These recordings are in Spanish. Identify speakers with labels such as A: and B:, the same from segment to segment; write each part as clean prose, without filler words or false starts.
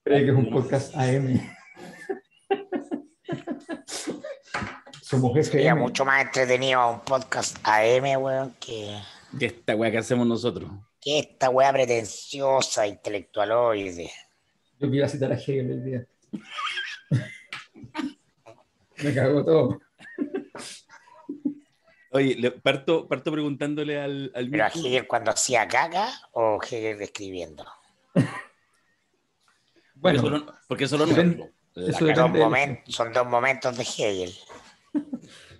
A: Cree que es un podcast AM. Somos
B: Sería
A: FM.
B: mucho más entretenido un podcast AM, weón, que
C: esta weá que hacemos nosotros.
B: esta weá pretenciosa, intelectualoide.
A: Yo que iba a citar a Hegel el día. Me cagó todo.
C: Oye, parto preguntándole al
B: ¿Pero a
C: Mirko.
B: Hegel cuando hacía caca o Hegel escribiendo?
A: Bueno,
C: porque eso lo
A: depende-
C: nuestro.
A: eso
C: La
A: depende.
B: Son dos momentos de Hegel.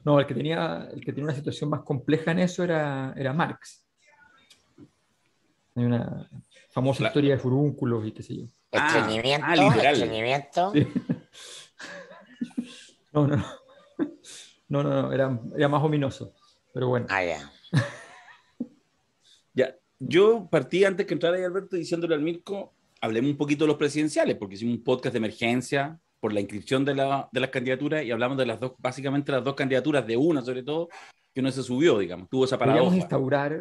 A: No, el que tenía una situación más compleja en eso era Marx. Hay una famosa
C: Claro.
A: historia de furúnculos y qué sé yo.
C: literal.
B: Estreñimiento.
A: Sí. No, era más ominoso. Pero bueno.
B: Ah, ya.
C: Ya, yo partí antes que entrara ahí Alberto diciéndole al Mirko, hablemos un poquito de los presidenciales, porque hicimos un podcast de emergencia por la inscripción de las candidaturas y hablamos de las dos, básicamente las dos candidaturas, de una sobre todo, que no se subió, digamos, tuvo esa paradoja.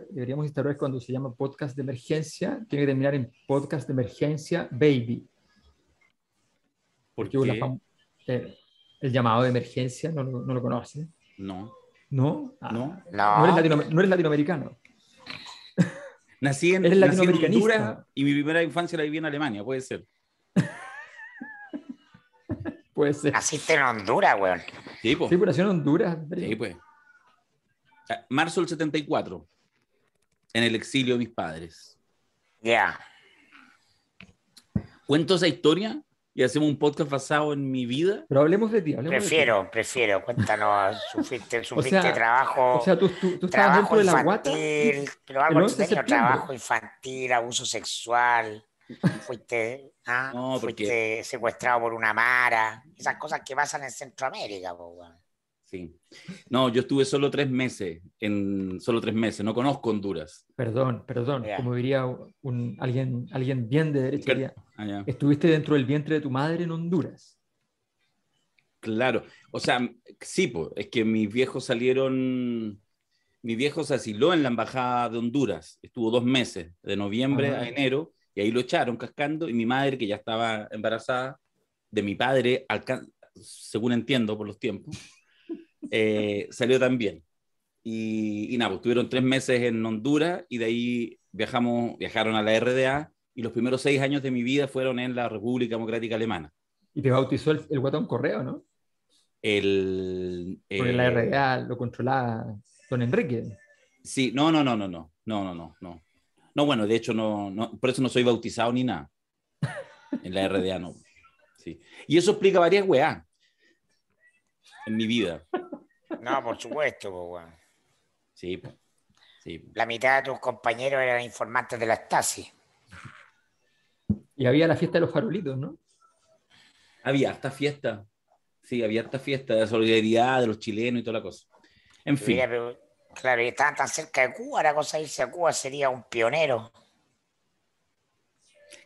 A: Deberíamos instaurar cuando se llama podcast de emergencia, tiene que terminar en podcast de emergencia baby.
C: ¿Por
A: Porque
C: qué?
A: el llamado de emergencia no lo conoce.
C: No.
A: ¿No?
C: No.
A: No eres latinoamericano.
C: Nací en Honduras y mi primera infancia la viví en Alemania, puede ser.
A: Puede ser.
B: Naciste en Honduras, weón.
C: Sí, pues.
A: Sí, pero nació en Honduras.
C: Sí, pues. Marzo del 74, en el exilio de mis padres.
B: Ya.
C: Cuento esa historia y hacemos un podcast basado en mi vida.
A: Pero hablemos de ti.
B: Prefiero. Cuéntanos, sufriste trabajo.
A: O sea, tú estabas dentro de la guata.
B: Pero algo entretenido, trabajo infantil, abuso sexual. Fuiste secuestrado por una mara. Esas cosas que pasan en Centroamérica, po, weón.
C: Sí. No, yo estuve solo 3 meses, no conozco Honduras.
A: Perdón,
B: Ya.
A: como diría alguien bien de derecha.
C: Ya.
A: Estuviste dentro del vientre de tu madre en Honduras.
C: Claro, o sea, sí, pues, es que mi viejo se asiló en la embajada de Honduras, estuvo 2 meses, de noviembre a enero, y ahí lo echaron cascando, y mi madre, que ya estaba embarazada de mi padre, según entiendo por los tiempos, salió también. Y nada, pues tuvieron 3 meses en Honduras y de ahí viajaron a la RDA y los primeros 6 años de mi vida fueron en la República Democrática Alemana.
A: Y te bautizó el Guatón Correo, ¿no? Porque la RDA lo controlaba Don Enrique.
C: Sí, no. No, bueno, de hecho, no, por eso no soy bautizado ni nada. En la RDA no. Sí. Y eso explica varias weas en mi vida.
B: No, por supuesto, po, weón.
C: Sí.
B: La mitad de tus compañeros eran informantes de la Stasi.
A: Y había la fiesta de los farolitos, ¿no?
C: Había harta fiesta. Sí, había harta fiesta de solidaridad de los chilenos y toda la cosa. En fin.
B: Mira, pero, claro, y estaban tan cerca de Cuba, la cosa de irse a Cuba sería un pionero.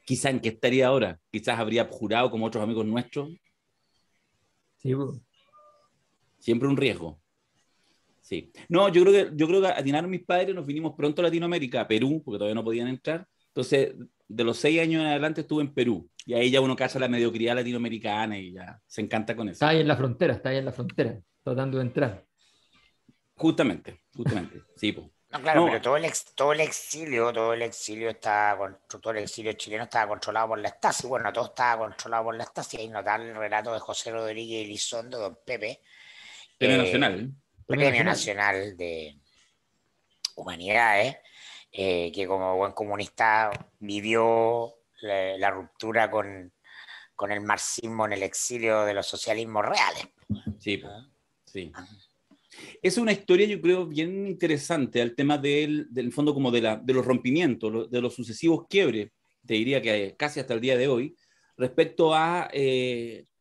C: Quizá en qué estaría ahora. Quizás habría jurado como otros amigos nuestros.
A: Sí, pues.
C: Siempre un riesgo. Sí. No, yo creo que atinaron mis padres, nos vinimos pronto a Latinoamérica, a Perú, porque todavía no podían entrar. Entonces, de los 6 años en adelante estuve en Perú. Y ahí ya uno cacha la mediocridad latinoamericana y ya se encanta con eso.
A: Está ahí en la frontera, tratando de entrar.
C: Justamente. Sí, pues.
B: No, claro, pero todo el exilio chileno estaba controlado por la Stasi. Bueno, todo estaba controlado por la Stasi. Ahí notable el relato de José Rodríguez Elizondo, don Pepe. Premio Nacional de Humanidades, que como buen comunista vivió la ruptura con el marxismo en el exilio de los socialismos reales.
C: Sí. Es una historia, yo creo, bien interesante al tema del fondo como de los rompimientos, de los sucesivos quiebres, te diría que casi hasta el día de hoy, respecto a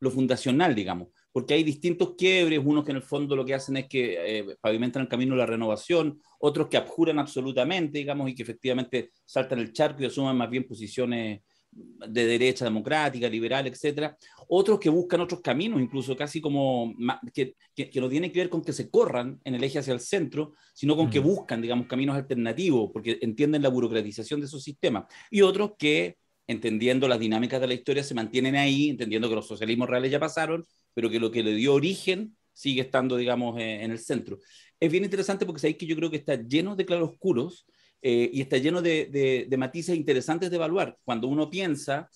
C: lo fundacional, digamos, porque hay distintos quiebres, unos que en el fondo lo que hacen es que pavimentan el camino de la renovación, otros que abjuran absolutamente, digamos, y que efectivamente saltan el charco y asumen más bien posiciones de derecha democrática, liberal, etcétera. Otros que buscan otros caminos, incluso casi como que no tienen que ver con que se corran en el eje hacia el centro, sino con que buscan, digamos, caminos alternativos, porque entienden la burocratización de esos sistemas. Y otros que entendiendo las dinámicas de la historia, se mantienen ahí, entendiendo que los socialismos reales ya pasaron, pero que lo que le dio origen sigue estando, digamos, en el centro. Es bien interesante porque sabéis que yo creo que está lleno de claroscuros y está lleno de matices interesantes de evaluar. Cuando uno piensa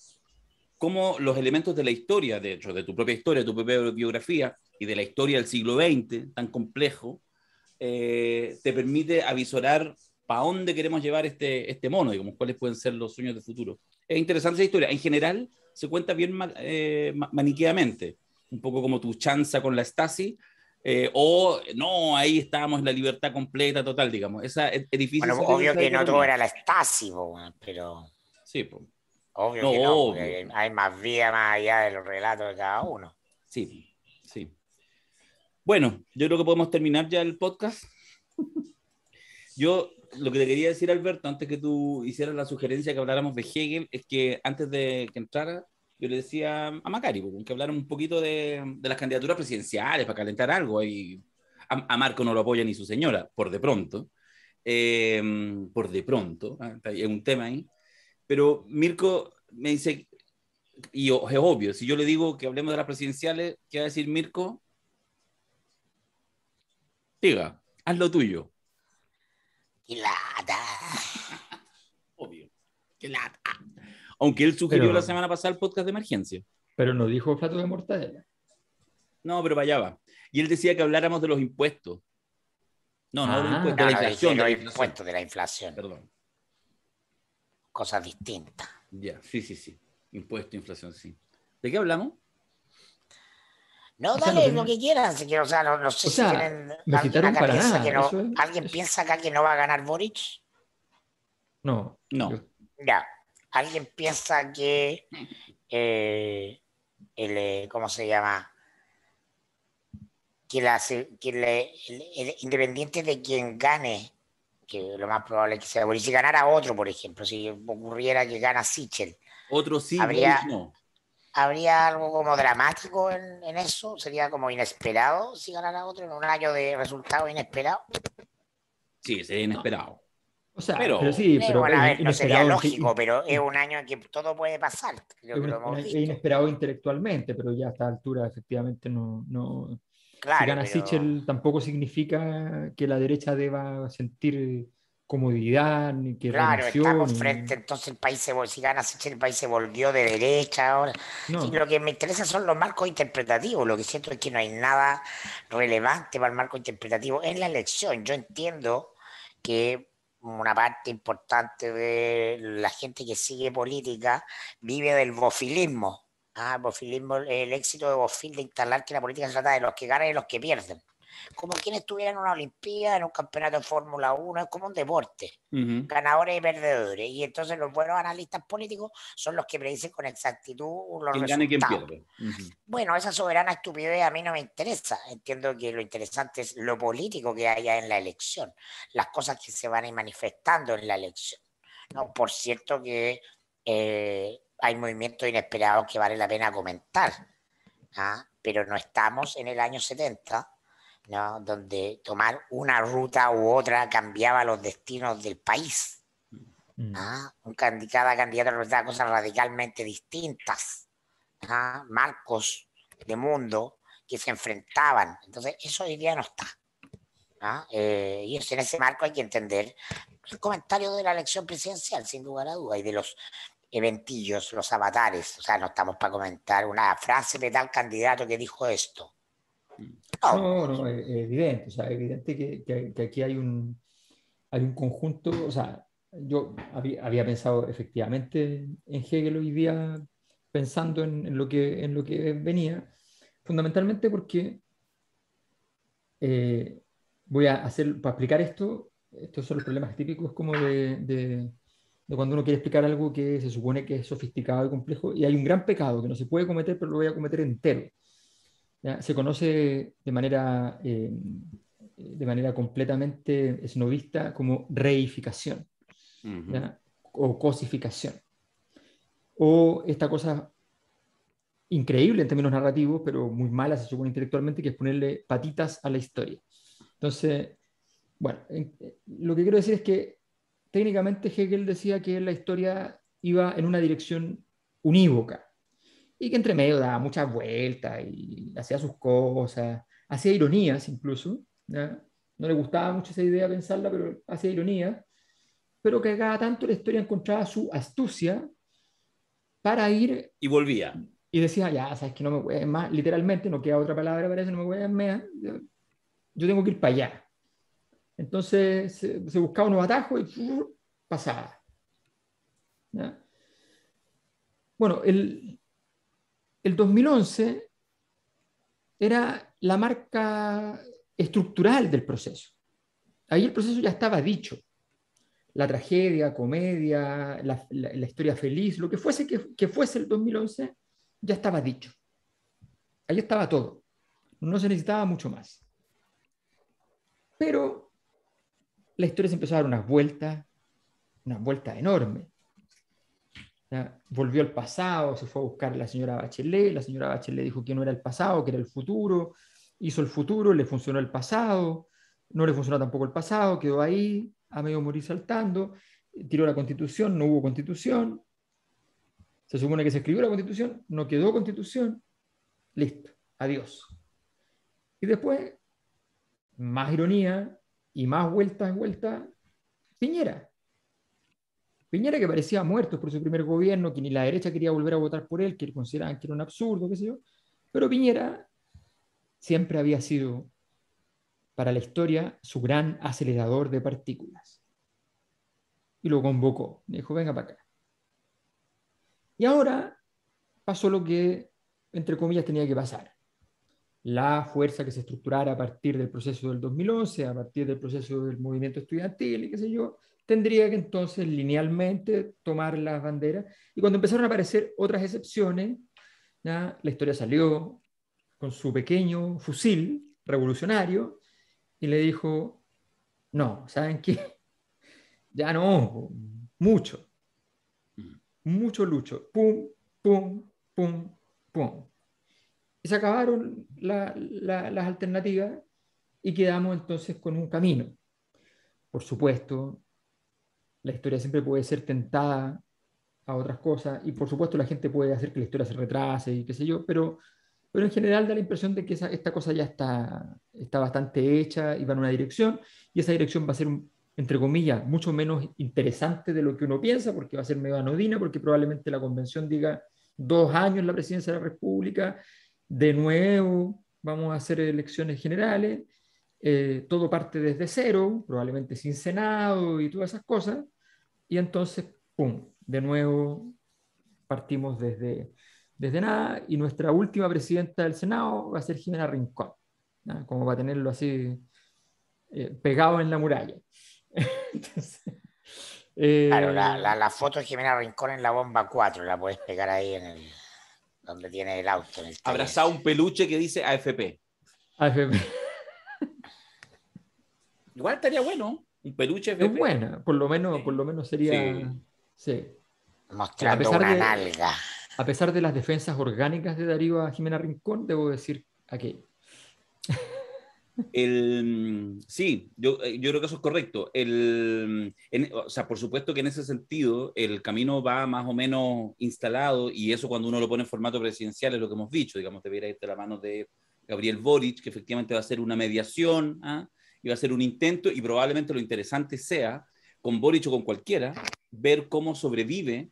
C: cómo los elementos de la historia, de hecho, de tu propia historia, de tu propia biografía y de la historia del siglo XX, tan complejo, te permite avisorar para dónde queremos llevar este mono, digamos, cuáles pueden ser los sueños de futuro. Es interesante esa historia. En general, se cuenta bien maniqueamente, un poco como tu chanza con la Stasi, o no, ahí estábamos en la libertad completa, total, digamos. Esa, es difícil
B: Bueno,
C: salir de
B: obvio
C: esa
B: que no todo
C: dicotomía.
B: era la Stasi, po, weón, pero
C: Sí, pues.
B: obvio
C: No,
B: que no, porque
C: obvio.
B: hay más vida más allá de los relatos de cada uno.
C: Sí, sí. Bueno, yo creo que podemos terminar ya el podcast. Yo lo que te quería decir, Alberto, antes que tú hicieras la sugerencia que habláramos de Hegel, es que antes de que entrara, yo le decía a Macari que habláramos un poquito de las candidaturas presidenciales para calentar algo. Y a Marco no lo apoya ni su señora, por de pronto. Por de pronto, es un tema ahí. Pero Mirko me dice, y es obvio, si yo le digo que hablemos de las presidenciales, ¿qué va a decir Mirko? Diga, haz lo tuyo.
B: Y lata.
C: Obvio. Qué lata. Aunque él sugirió la
A: Pero,
C: semana pasada el podcast de emergencia.
A: pero no dijo plato de mortadela.
C: No, pero para allá va. Y él decía que habláramos de los impuestos. No de los impuestos, de
A: Ah,
C: la
B: No, no dije
C: inflación, de
B: los
C: la inflación.
B: impuestos de la inflación,
C: Perdón.
B: cosas distintas.
C: Ya, sí. Impuesto, inflación, sí. ¿De qué hablamos?
B: No,
A: o sea, no
B: dale lo
A: tenés,
B: que quieran, si quiero, o sea, no sé
A: o
B: si
A: sea,
B: tienen,
A: me
B: alguien
A: citaron
B: acá
A: para
B: piensa que
A: nada.
B: no,
A: Eso es,
B: alguien piensa acá que no va a ganar Boric.
A: no,
C: No.
B: Ya, alguien piensa que ¿cómo se llama? Independiente de quien gane, que lo más probable es que sea Boric, si ganara otro, por ejemplo, si ocurriera que gana Sichel,
C: Otro sí, Boric
B: ¿habría,
C: no.
B: habría algo como dramático en eso? ¿Sería como inesperado si ganara otro en un año de resultados inesperados?
C: Sí, ese es
A: no.
C: inesperado.
A: O sea, pero
C: Pero,
A: sí, pero
B: Bueno, a ver, no sería
A: inesperado,
B: lógico, pero es un año en que todo puede pasar, creo que lo hemos
A: es
B: visto.
A: inesperado intelectualmente, pero ya a esta altura efectivamente no. Si
B: Claro,
A: gana
B: pero
A: Sichel tampoco significa que la derecha deba sentir comodidad, ni que
B: claro,
A: renunció,
B: estamos
A: ni...
B: frente, entonces el país si gana Sichel, el país se volvió de derecha ahora. Y
A: No,
B: lo que me interesa son los marcos interpretativos. Lo que siento es que no hay nada relevante para el marco interpretativo en la elección. Yo entiendo que una parte importante de la gente que sigue política vive del bofilismo. El bofilismo, el éxito de Bofil de instalar que la política se trata de los que ganan y los que pierden. Como quienes estuvieran en una Olimpiada, en un campeonato de Fórmula 1, es como un deporte, ganadores y perdedores. Y entonces los buenos analistas políticos son los que predicen con exactitud los
C: quien gane, quien
B: resultados.
C: pierde.
B: Bueno, esa soberana estupidez a mí no me interesa. Entiendo que lo interesante es lo político que haya en la elección, las cosas que se van a ir manifestando en la elección. No, por cierto que hay movimientos inesperados que vale la pena comentar, pero no estamos en el año 70, ¿no? Donde tomar una ruta u otra cambiaba los destinos del país. Cada candidato representaba cosas radicalmente distintas, marcos de mundo que se enfrentaban. Entonces, eso hoy día no está. Y en ese marco hay que entender el comentario de la elección presidencial, sin lugar a duda, y de los eventillos, los avatares. O sea, no estamos para comentar una frase de tal candidato que dijo esto.
A: no, es evidente, o sea, es evidente que aquí hay un conjunto, o sea, yo había pensado efectivamente en Hegel hoy día, pensando en lo que venía, fundamentalmente porque eh, voy a hacer, para explicar esto, estos son los problemas típicos como de cuando uno quiere explicar algo que se supone que es sofisticado y complejo, y hay un gran pecado que no se puede cometer, pero lo voy a cometer entero. ¿Ya? Se conoce de manera completamente esnovista como reificación, ¿ya? O cosificación. O esta cosa increíble en términos narrativos, pero muy mala se supone intelectualmente, que es ponerle patitas a la historia. Entonces, bueno, lo que quiero decir es que técnicamente Hegel decía que la historia iba en una dirección unívoca y que entre medio daba muchas vueltas y hacía sus cosas, hacía ironías incluso, ¿ya? No le gustaba mucho esa idea pensarla, pero hacía ironías, pero que cada tanto la historia encontraba su astucia para ir
C: Y volvía.
A: y decía, ya, sabes que no me pueden más, literalmente, no queda otra palabra para eso, no me pueden más, yo tengo que ir para allá. Entonces se buscaba unos atajos y pasaba. ¿Ya? Bueno, el 2011 era la marca estructural del proceso. Ahí el proceso ya estaba dicho. La tragedia, comedia, la historia feliz, lo que fuese que fuese el 2011, ya estaba dicho. Ahí estaba todo. No se necesitaba mucho más. Pero la historia se empezó a dar unas vueltas enormes. ¿Ya? Volvió al pasado, se fue a buscar a la señora Bachelet dijo que no era el pasado, que era el futuro, hizo el futuro, le funcionó el pasado, no le funcionó tampoco el pasado, quedó ahí, a medio morir saltando, tiró la constitución, no hubo constitución, se supone que se escribió la constitución, no quedó constitución, listo, adiós. Y después, más ironía y más vueltas en vueltas, Piñera. Piñera que parecía muerto por su primer gobierno, que ni la derecha quería volver a votar por él, que consideraban que era un absurdo, qué sé yo. Pero Piñera siempre había sido para la historia su gran acelerador de partículas. Y lo convocó, le dijo, venga para acá. Y ahora pasó lo que, entre comillas, tenía que pasar. La fuerza que se estructurara a partir del proceso del 2011, a partir del proceso del movimiento estudiantil y qué sé yo, tendría que entonces linealmente tomar las banderas. Y cuando empezaron a aparecer otras excepciones, ¿ya? La historia salió con su pequeño fusil revolucionario y le dijo, no, ¿saben qué? Ya no, mucho, mucho lucho, pum, pum, pum, pum. Y se acabaron las alternativas y quedamos entonces con un camino. Por supuesto, la historia siempre puede ser tentada a otras cosas y por supuesto la gente puede hacer que la historia se retrase y qué sé yo, pero en general da la impresión de que esta cosa ya está bastante hecha y va en una dirección y esa dirección va a ser, entre comillas, mucho menos interesante de lo que uno piensa porque va a ser medio anodina porque probablemente la convención diga 2 años la presidencia de la República, de nuevo vamos a hacer elecciones generales, todo parte desde cero, probablemente sin Senado y todas esas cosas, y entonces, ¡pum!, de nuevo partimos desde nada, y nuestra última presidenta del Senado va a ser Jimena Rincón, ¿no? Como va a tenerlo así pegado en la muralla. Entonces,
B: Claro, la foto de Jimena Rincón en la bomba 4 la puedes pegar ahí donde tiene el auto, en el taller.
C: Abrazado un peluche que dice AFP.
A: AFP.
C: Igual estaría bueno, un peluche
A: Es
C: AFP.
A: buena, por lo menos sería. Sí.
B: Mostrando una nalga.
A: A pesar de las defensas orgánicas de Darío a Jimena Rincón, debo decir aquello.
C: Sí, yo creo que eso es correcto. O sea, por supuesto que en ese sentido el camino va más o menos instalado y eso cuando uno lo pone en formato presidencial es lo que hemos dicho, digamos, debería ir de la mano de Gabriel Boric, que efectivamente va a ser una mediación, y va a ser un intento y probablemente lo interesante sea, con Boric o con cualquiera, ver cómo sobrevive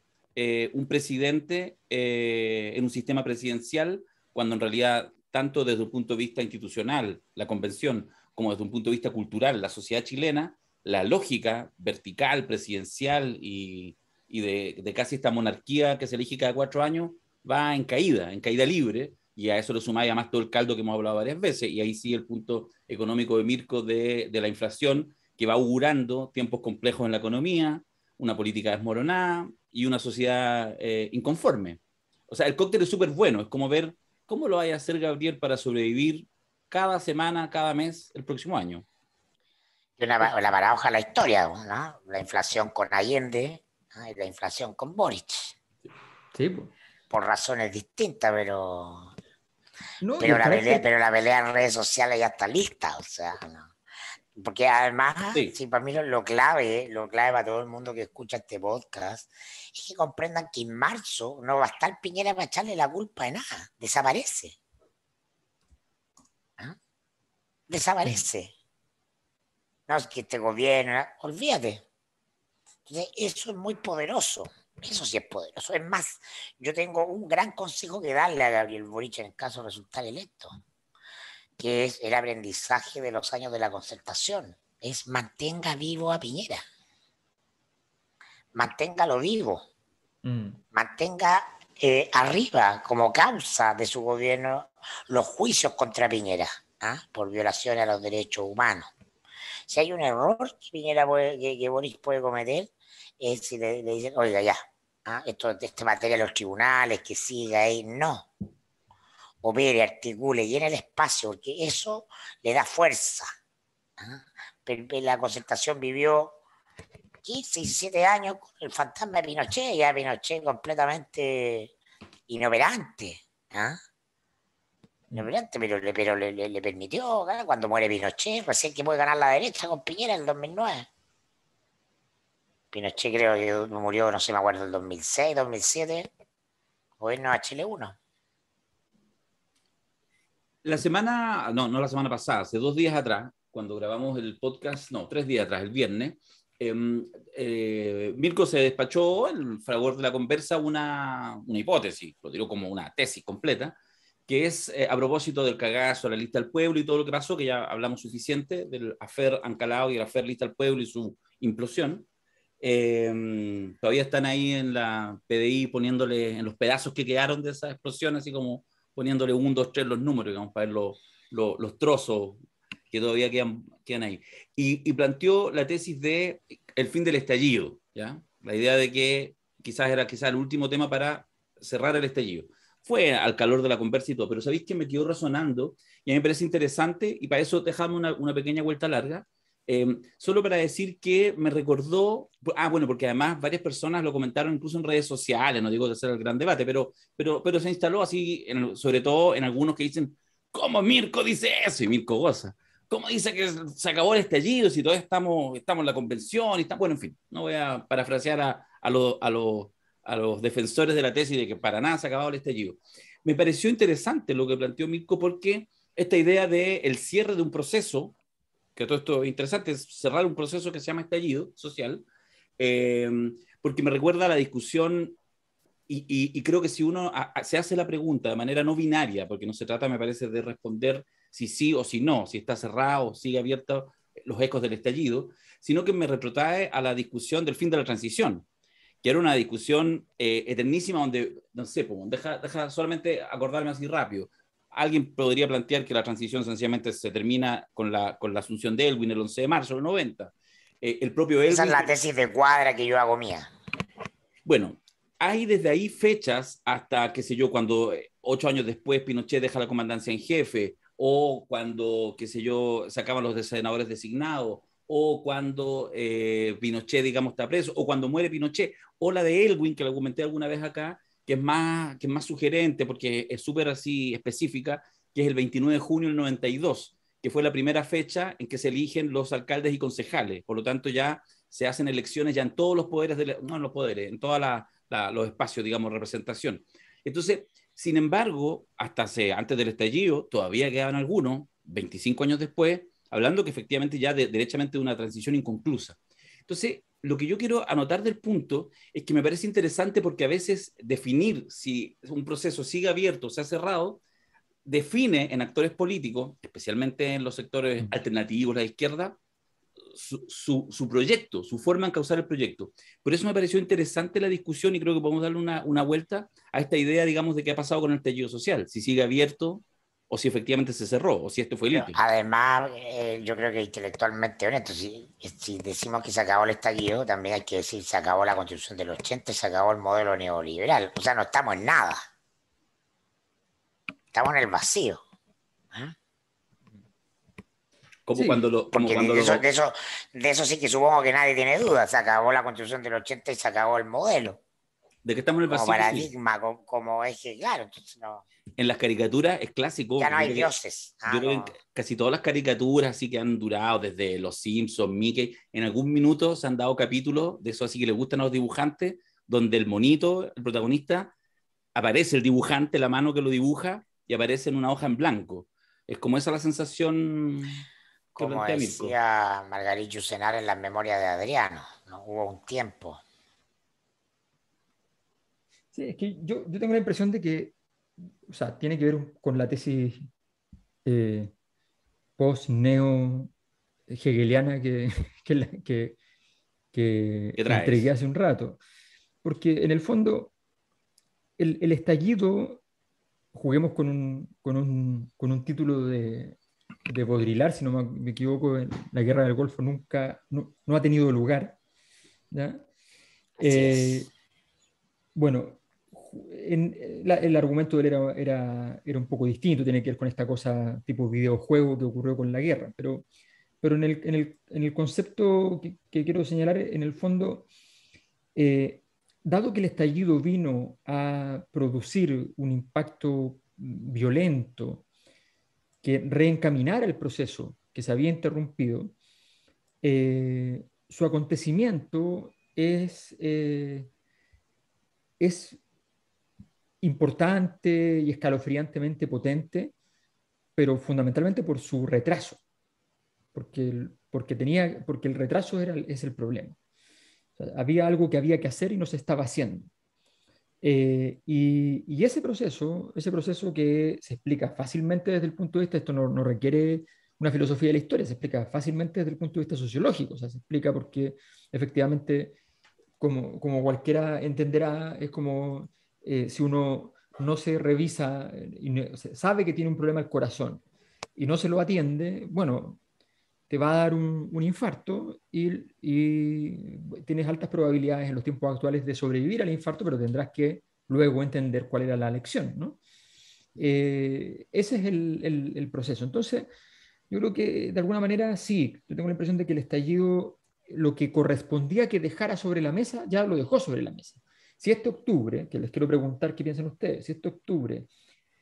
C: un presidente en un sistema presidencial cuando en realidad tanto desde un punto de vista institucional, la convención, como desde un punto de vista cultural, la sociedad chilena, la lógica vertical, presidencial y de casi esta monarquía que se elige cada 4 años, va en caída libre, y a eso le sumáis además todo el caldo que hemos hablado varias veces, y ahí sí el punto económico de Mirko de la inflación, que va augurando tiempos complejos en la economía, una política desmoronada y una sociedad inconforme. O sea, el cóctel es súper bueno, es como ver ¿cómo lo vaya a hacer Gabriel para sobrevivir cada semana, cada mes, el próximo año?
B: La paradoja de la historia, ¿no? La inflación con Allende, ¿no? Y la inflación con Boric.
A: Sí, pues.
B: Por razones distintas, pero
A: No,
B: la pelea en redes sociales ya está lista, o sea, no. Porque además,
C: Sí.
B: sí, para mí lo clave para todo el mundo que escucha este podcast, es que comprendan que en marzo no va a estar Piñera para echarle la culpa de nada. Desaparece. ¿Ah? Desaparece. No es que este gobierno, olvídate. Entonces, eso es muy poderoso. Eso sí es poderoso. Es más, yo tengo un gran consejo que darle a Gabriel Boric en el caso de resultar electo, que es el aprendizaje de los años de la concertación. Es mantenga vivo a Piñera. Manténgalo vivo. Mantenga arriba como causa de su gobierno los juicios contra Piñera, por violación a los derechos humanos. Si hay un error que Piñera que Boris puede cometer, es si le dicen, oiga, ya, este materia de los tribunales, que siga ahí, no. Opere, articule, llene el espacio, porque eso le da fuerza. Pero la concertación vivió 15, 17 años con el fantasma de Pinochet, ya Pinochet completamente inoperante. Inoperante, pero le permitió, cuando muere Pinochet, recién que puede ganar la derecha con Piñera en el 2009. Pinochet creo que murió, no sé, me acuerdo, el 2006, 2007, gobierno HL1.
C: La semana, no la semana pasada, hace 2 días atrás, cuando grabamos el podcast, no, 3 días atrás, el viernes, Mirko se despachó, en el fragor de la conversa, una hipótesis, lo tiró como una tesis completa, que es a propósito del cagazo, la lista del pueblo y todo lo que pasó, que ya hablamos suficiente, del afer Ancalao y el afer lista del pueblo y su implosión. Todavía están ahí en la PDI poniéndole en los pedazos que quedaron de esa explosión, así como poniéndole 1, 2, 3 los números, digamos, para ver los trozos que todavía quedan ahí. Y planteó la tesis de el fin del estallido, ¿ya? La idea de que quizás era el último tema para cerrar el estallido. Fue al calor de la conversa y todo, pero sabéis que me quedó resonando y a mí me parece interesante y para eso dejamos una pequeña vuelta larga. Solo para decir que me recordó, bueno, porque además varias personas lo comentaron incluso en redes sociales, no digo de hacer el gran debate, pero se instaló así, sobre todo en algunos que dicen, ¿cómo Mirko dice eso? Y Mirko goza. ¿Cómo dice que se acabó el estallido si todavía estamos en la convención? Bueno, en fin, no voy a parafrasear a los defensores de la tesis de que para nada se ha acabado el estallido. Me pareció interesante lo que planteó Mirko porque esta idea de el cierre de un proceso, que todo esto es interesante, es cerrar un proceso que se llama estallido social, porque me recuerda a la discusión y creo que si uno se hace la pregunta de manera no binaria, porque no se trata, me parece, de responder si sí o si no, si está cerrado o sigue abierto los ecos del estallido, sino que me retrotrae a la discusión del fin de la transición, que era una discusión eternísima donde, no sé, pues, deja solamente acordarme así rápido. Alguien podría plantear que la transición sencillamente se termina con la asunción de Elwin el 11 de marzo del 90. El propio Elwin...
B: Esa es la tesis de Cuadra que yo hago mía.
C: Bueno, hay desde ahí fechas hasta, qué sé yo, cuando 8 años después Pinochet deja la comandancia en jefe, o cuando, qué sé yo, se acaban los senadores designados, o cuando Pinochet, digamos, está preso, o cuando muere Pinochet, o la de Elwin, que la comenté alguna vez acá, que es más sugerente, porque es súper así específica, que es el 29 de junio del 92, que fue la primera fecha en que se eligen los alcaldes y concejales. Por lo tanto, ya se hacen elecciones ya en todos los poderes, no en los poderes, en todos los espacios, digamos, de representación. Entonces, sin embargo, antes del estallido, todavía quedaban algunos, 25 años después, hablando que efectivamente ya derechamente de una transición inconclusa. Entonces, lo que yo quiero anotar del punto es que me parece interesante porque a veces definir si un proceso sigue abierto o se ha cerrado, define en actores políticos, especialmente en los sectores alternativos, la izquierda, su proyecto, su forma en causar el proyecto. Por eso me pareció interesante la discusión y creo que podemos darle una vuelta a esta idea, digamos, de qué ha pasado con el estallido social, si sigue abierto o si efectivamente se cerró o si esto fue el hito.
B: Además, yo creo que intelectualmente honesto, si decimos que se acabó el estallido, también hay que decir se acabó la Constitución del 80 y se acabó el modelo neoliberal. O sea, no estamos en nada. Estamos en el vacío.
C: Como
A: Sí,
C: cuando
B: Porque de eso sí que supongo que nadie tiene duda. Se acabó la Constitución del 80 y se acabó el modelo.
C: de que estamos en el
B: como
C: vacío.
B: paradigma, como eje, claro. Entonces no,
C: En las caricaturas es clásico.
B: ya no hay dioses.
C: Yo creo que casi todas las caricaturas así que han durado, desde Los Simpsons, Mickey, en algún minuto se han dado capítulos de eso así que le gustan a los dibujantes, donde el monito, el protagonista, aparece el dibujante, la mano que lo dibuja, y aparece en una hoja en blanco. Es como esa la sensación que
B: Como
C: plantea Mirko.
B: decía Margarita Yusenar en las memorias de Adriano, ¿no? Hubo un tiempo.
A: Sí, es que yo tengo la impresión de que, o sea, tiene que ver con la tesis post-neo-hegeliana que
C: ¿Qué
A: entregué
C: traes?
A: hace un rato. Porque en el fondo, el estallido, juguemos con un título de Baudrillard, si no me equivoco, la guerra del Golfo nunca, no ha tenido lugar. ¿Ya?
B: Así es.
A: Bueno, el argumento de él era un poco distinto, tiene que ver con esta cosa tipo videojuego que ocurrió con la guerra, pero en el concepto que quiero señalar, en el fondo, dado que el estallido vino a producir un impacto violento que reencaminara el proceso que se había interrumpido, su acontecimiento es importante y escalofriantemente potente, pero fundamentalmente por su retraso, porque el retraso es el problema. O sea, había algo que había que hacer y no se estaba haciendo. Y ese proceso que se explica fácilmente desde el punto de vista, esto no requiere una filosofía de la historia, se explica fácilmente desde el punto de vista sociológico, o sea, se explica porque efectivamente, como cualquiera entenderá, es como si uno no se revisa, sabe que tiene un problema al corazón y no se lo atiende, bueno, te va a dar un infarto y tienes altas probabilidades en los tiempos actuales de sobrevivir al infarto, pero tendrás que luego entender cuál era la lección, ¿no? Ese es el proceso. Entonces, yo creo que de alguna manera sí, yo tengo la impresión de que el estallido, lo que correspondía que dejara sobre la mesa, ya lo dejó sobre la mesa. Si este octubre, que les quiero preguntar qué piensan ustedes, si este octubre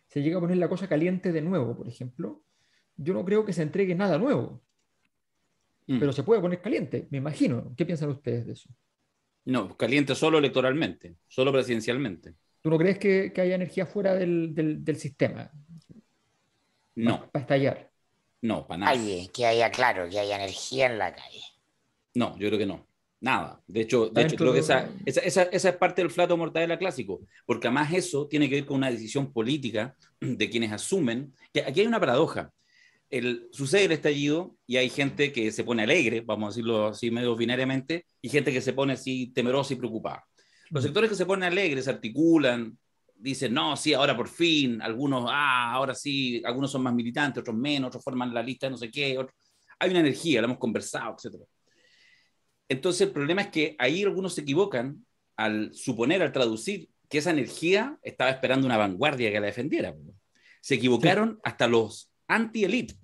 A: se llega a poner la cosa caliente de nuevo, por ejemplo, yo no creo que se entregue nada nuevo, pero se puede poner caliente, me imagino. ¿Qué piensan ustedes de eso?
C: No, caliente solo electoralmente, solo presidencialmente.
A: ¿Tú no crees que haya energía fuera del sistema
C: No,
A: para estallar?
C: no, para nada.
B: Calle, que haya, claro, que haya energía en la calle.
C: No, yo creo que no. Nada. De
A: Está
C: hecho creo que
A: dentro
C: esa es parte del flato mortadela clásico, porque además eso tiene que ver con una decisión política de quienes asumen que aquí hay una paradoja. Sucede el estallido y hay gente que se pone alegre, vamos a decirlo así medio binariamente, y gente que se pone así temerosa y preocupada. Los sectores que se ponen alegres, se articulan, dicen, no, sí, ahora por fin, algunos, ahora sí, algunos son más militantes, otros menos, otros forman la lista de no sé qué, hay una energía, la hemos conversado, etc. Entonces el problema es que ahí algunos se equivocan al suponer, al traducir, que esa energía estaba esperando una vanguardia que la defendiera. Se equivocaron
A: sí.
C: hasta los anti-elite.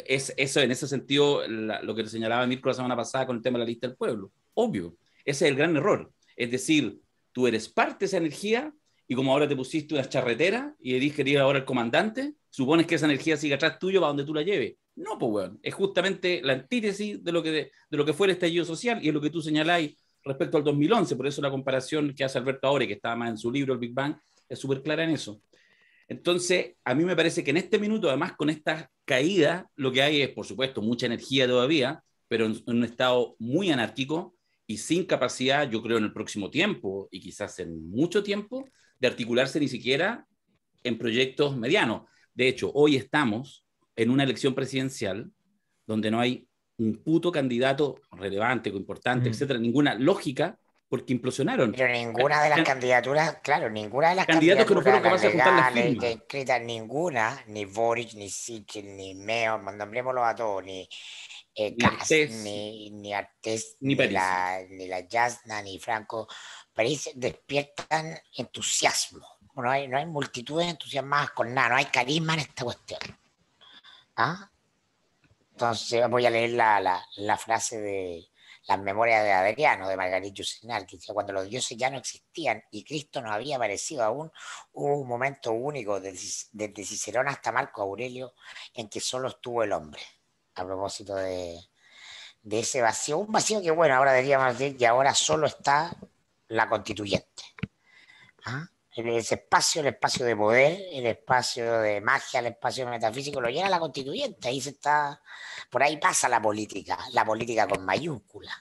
C: Eso en ese sentido, lo que señalaba Mirko la semana pasada con el tema de la lista del pueblo. Obvio, ese es el gran error. Es decir, tú eres parte de esa energía y como ahora te pusiste una charretera y le quería ir ahora al comandante, supones que esa energía sigue atrás tuyo para donde tú la lleves. No, pues bueno, es justamente la antítesis de lo que fue el estallido social y es lo que tú señaláis respecto al 2011. Por eso la comparación que hace Alberto Aure, que estaba más en su libro, El Big Bang, es súper clara en eso. Entonces, a mí me parece que en este minuto, además con esta caída, lo que hay es, por supuesto, mucha energía todavía, pero en un estado muy anárquico y sin capacidad, yo creo, en el próximo tiempo y quizás en mucho tiempo, de articularse ni siquiera en proyectos medianos. De hecho, hoy estamos en una elección presidencial donde no hay un puto candidato relevante, importante, etcétera, ninguna lógica, porque implosionaron.
B: Pero ninguna de las candidaturas, claro, ninguna de las
C: Candidatos que no fueron
B: candidaturas, las
C: capaces de juntar las
B: legales,
C: firmas.
B: escritas, ninguna, ni Boric, ni Sichel, ni Meo, nombrémoslos a todos, ni
C: Ni
B: Kast,
C: Artés,
B: ni Artés,
C: ni París.
B: ni la Jasna, ni Franco, París despiertan entusiasmo. No hay multitudes entusiasmadas con nada, no hay carisma en esta cuestión. ¿Ah? Entonces voy a leer la frase las memorias de Adriano, de Margarit Yourcenar, que decía, cuando los dioses ya no existían y Cristo no había aparecido aún, hubo un momento único desde Cicerón hasta Marco Aurelio en que solo estuvo el hombre. A propósito de ese vacío, un vacío que, bueno, ahora deberíamos decir que ahora solo está la constituyente. ¿Ah? Ese espacio, el espacio de poder, el espacio de magia, el espacio metafísico, lo llena la constituyente. Ahí se está, por ahí pasa la política con mayúscula,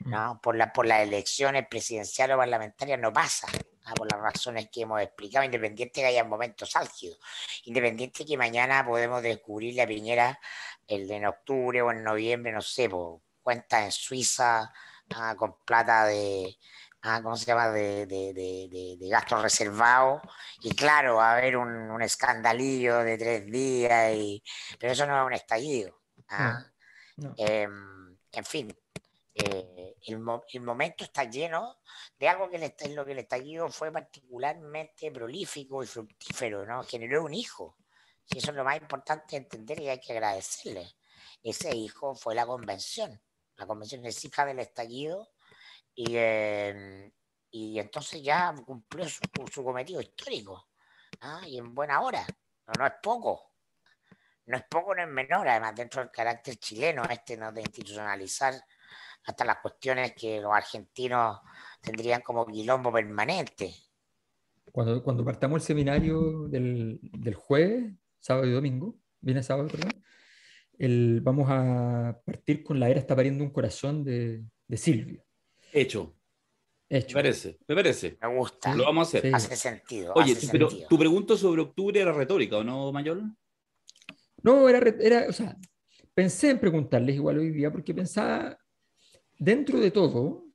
B: ¿no? Por las elecciones presidenciales o parlamentarias no pasa, ¿no? Por las razones que hemos explicado, independiente que haya momentos álgidos, independiente que mañana podemos descubrirle a Piñera en octubre o en noviembre, no sé, por cuentas en Suiza, con plata ¿cómo se llama? De gastos reservados. Y claro, va a haber un escandalillo de 3 días, pero eso no es un estallido.
A: No.
B: En fin, el momento está lleno de algo que en lo que el estallido fue particularmente prolífico y fructífero, ¿no? Generó un hijo. Y eso es lo más importante de entender y hay que agradecerle. Ese hijo fue la convención. La convención es hija del estallido y entonces ya cumplió su cometido histórico. Y en buena hora. No es poco. No es poco, no es menor. Además, dentro del carácter chileno, ¿no? De institucionalizar hasta las cuestiones que los argentinos tendrían como quilombo permanente.
A: Cuando partamos el seminario del jueves, sábado y domingo, viernes, sábado, perdón, vamos a partir con La era está pariendo un corazón de Silvio.
C: Hecho.
A: Hecho.
C: Me parece.
B: Me gusta.
C: Lo vamos a hacer.
A: Sí.
B: Hace sentido.
C: Oye, pero
B: sentido.
C: tu pregunta sobre octubre era retórica, ¿o no, Mayor?
A: No, o sea, pensé en preguntarles igual hoy día porque pensaba, dentro de todo,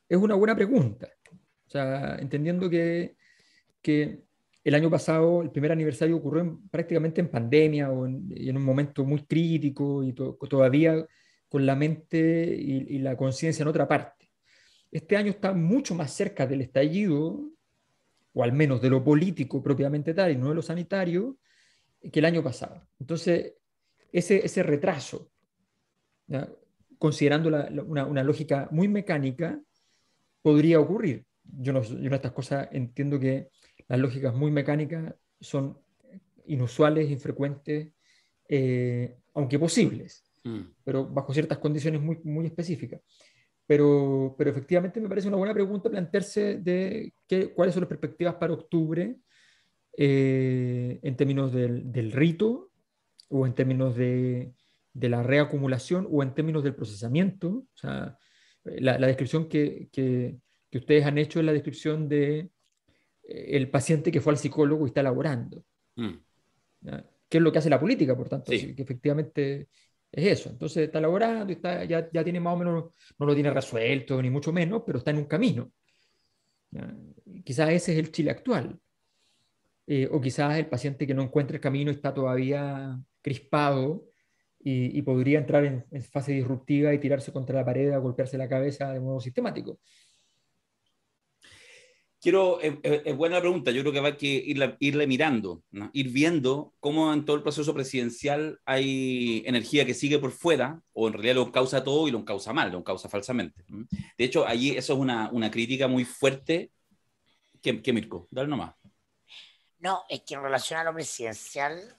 A: es una buena pregunta. O sea, entendiendo que el año pasado, el primer aniversario ocurrió prácticamente en pandemia y en un momento muy crítico y todavía con la mente y la conciencia en otra parte. Este año está mucho más cerca del estallido, o al menos de lo político propiamente tal, y no de lo sanitario, que el año pasado. Entonces, ese retraso, ¿ya? Considerando una lógica muy mecánica, podría ocurrir. Yo estas cosas entiendo que las lógicas muy mecánicas son inusuales, infrecuentes, aunque posibles, pero bajo ciertas condiciones muy, muy específicas. Pero efectivamente me parece una buena pregunta plantearse cuáles son las perspectivas para octubre en términos del rito o en términos de la reacumulación o en términos del procesamiento. O sea, la descripción que ustedes han hecho es la descripción de el paciente que fue al psicólogo y está elaborando. ¿Ya? ¿Qué es lo que hace la política, por tanto?
C: Sí.
A: Que efectivamente es eso. Entonces está elaborando y ya tiene más o menos, no lo tiene resuelto, ni mucho menos, pero está en un camino. ¿Ya? Quizás ese es el Chile actual. O quizás el paciente que no encuentra el camino está todavía crispado y podría entrar en fase disruptiva y tirarse contra la pared a golpearse la cabeza de modo sistemático.
C: Es buena la pregunta, yo creo que va a que irle mirando, ¿no? Ir viendo cómo en todo el proceso presidencial hay energía que sigue por fuera, o en realidad lo causa todo y lo causa mal, lo causa falsamente. De hecho, allí eso es una crítica muy fuerte que Mirko, dale nomás.
B: No, es que en relación a lo presidencial,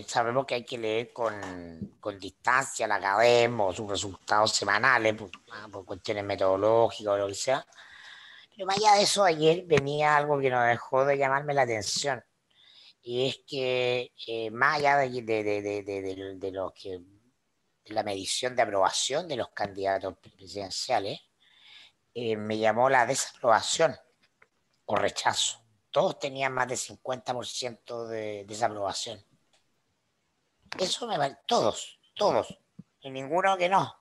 B: sabemos que hay que leer con distancia la academia o sus resultados semanales por cuestiones metodológicas o lo que sea. Pero más allá de eso, ayer venía algo que no dejó de llamarme la atención. Y es que más allá de la medición de aprobación de los candidatos presidenciales, me llamó la desaprobación o rechazo. Todos tenían más de 50% de desaprobación. Eso me vale, todos, y ninguno que no.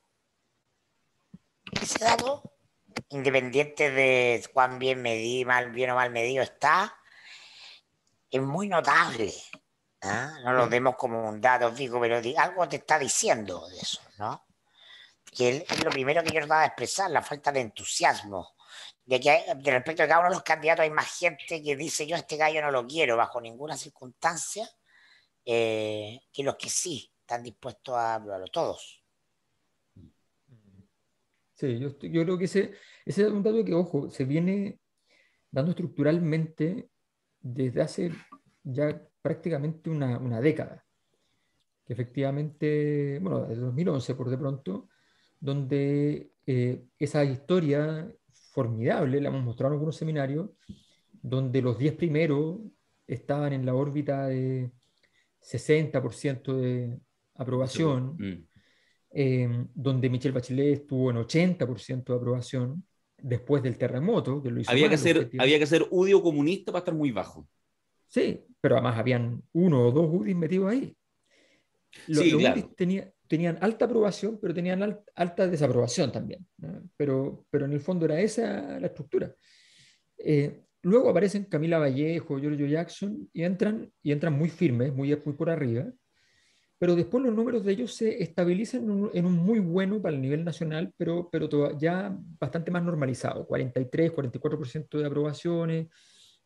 B: Ese dato, independiente de cuán bien o mal medido está, es muy notable. No lo vemos como un dato fijo, pero algo te está diciendo de eso, ¿no? Que es lo primero que yo trataba de expresar, la falta de entusiasmo. De que de respecto a cada uno de los candidatos hay más gente que dice yo a este gallo no lo quiero bajo ninguna circunstancia, que los que sí están dispuestos a aprobarlo, todos.
A: Sí, yo creo que ese es un dato que, ojo, se viene dando estructuralmente desde hace ya prácticamente una década. Que efectivamente, bueno, desde 2011 por de pronto, donde esa historia formidable, la hemos mostrado en algunos seminarios, donde los 10 primeros estaban en la órbita de 60% de
C: Eso,
A: aprobación, donde Michelle Bachelet estuvo en 80% de aprobación después del terremoto, que lo hizo mal,
C: había
A: objetivamente.
C: que ser UDI comunista para estar muy bajo.
A: Sí, pero además habían uno o dos UDIs metidos ahí.
C: Sí,
A: Los
C: claro.
A: UDIs tenían alta aprobación, pero tenían alta desaprobación también, ¿no? Pero en el fondo era esa la estructura. Luego aparecen Camila Vallejo, Giorgio Jackson, y entran muy firmes, muy por arriba, pero después los números de ellos se estabilizan en un muy bueno para el nivel nacional, pero ya bastante más normalizado, 43, 44% de aprobaciones,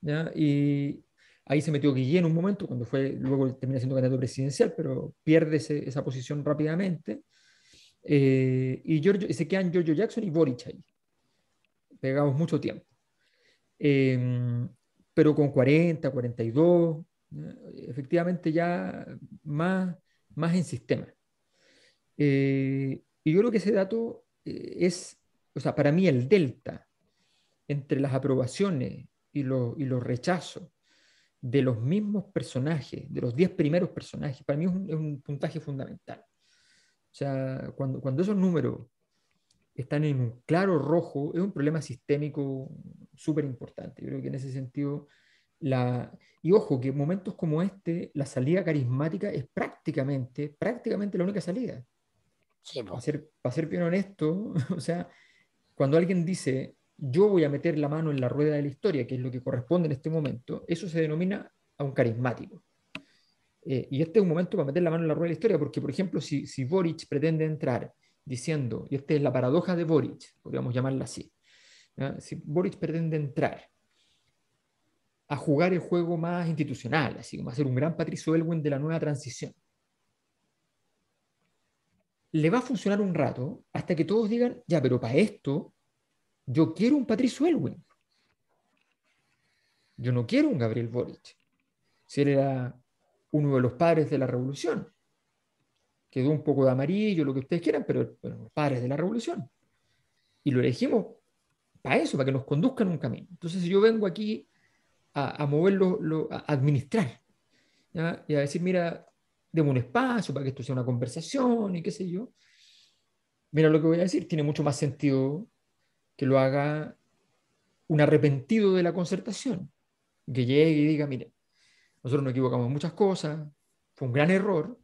A: ¿ya? Y ahí se metió Guillén en un momento, cuando luego termina siendo candidato presidencial, pero pierde esa posición rápidamente, y se quedan Giorgio Jackson y Boric ahí, pegados mucho tiempo. Eh, pero con 40, 42, ¿ya? Efectivamente ya más, más en sistema. Y yo creo que ese dato o sea, para mí el delta entre las aprobaciones y los rechazos de los mismos personajes, de los 10 primeros personajes, para mí es un puntaje fundamental. O sea, cuando esos números están en un claro rojo, es un problema sistémico súper importante. Yo creo que en ese sentido, y ojo, que en momentos como este, la salida carismática es prácticamente la única salida.
B: Sí, po.
A: Para ser bien honesto, o sea, cuando alguien dice, yo voy a meter la mano en la rueda de la historia, que es lo que corresponde en este momento, eso se denomina a un carismático. Y este es un momento para meter la mano en la rueda de la historia, porque, por ejemplo, si Boric pretende entrar diciendo, y esta es la paradoja de Boric, podríamos llamarla así, ¿ya? Si Boric pretende entrar a jugar el juego más institucional, así como a ser un gran Patricio Elwin de la nueva transición, le va a funcionar un rato hasta que todos digan, ya, pero para esto yo quiero un Patricio Elwin, yo no quiero un Gabriel Boric. Si él era uno de los padres de la revolución, quedó un poco de amarillo, lo que ustedes quieran, pero los padres de la revolución. Y lo elegimos para eso, para que nos conduzcan un camino. Entonces, si yo vengo aquí a moverlo, a administrar, ¿ya? Y a decir, mira, demos un espacio para que esto sea una conversación y qué sé yo, mira lo que voy a decir, tiene mucho más sentido que lo haga un arrepentido de la concertación, que llegue y diga, mire, nosotros nos equivocamos en muchas cosas, fue un gran error,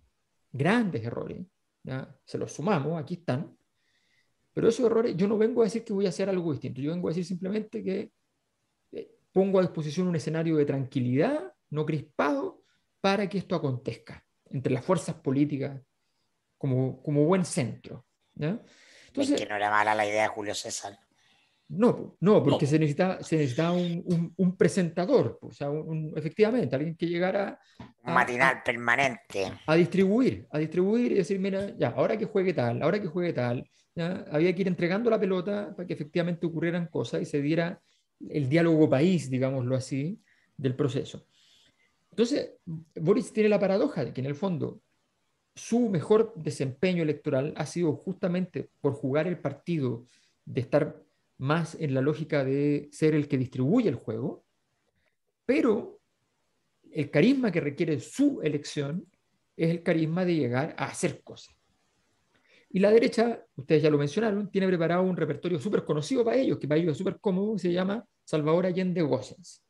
A: grandes errores, ¿ya? Se los sumamos, aquí están, pero esos errores, yo no vengo a decir que voy a hacer algo distinto, yo vengo a decir simplemente que pongo a disposición un escenario de tranquilidad, no crispado, para que esto acontezca entre las fuerzas políticas como buen centro, ¿ya?
B: Ves que
A: Entonces,
B: no era mala la idea de Julio César.
A: no,
C: No,
A: porque
C: po.
A: se necesitaba un presentador, o sea, efectivamente, alguien que llegara
B: Un
A: a,
B: matinal
A: a,
B: permanente.
A: a distribuir y decir, mira, ya, ahora que juegue tal, ¿ya? Había que ir entregando la pelota para que efectivamente ocurrieran cosas y se diera el diálogo país, digámoslo así, del proceso. Entonces, Boris tiene la paradoja de que en el fondo su mejor desempeño electoral ha sido justamente por jugar el partido, de estar más en la lógica de ser el que distribuye el juego, pero el carisma que requiere su elección es el carisma de llegar a hacer cosas. Y la derecha, ustedes ya lo mencionaron, tiene preparado un repertorio súper conocido para ellos, que para ellos es súper cómodo, que se llama Salvador Allende Gossens.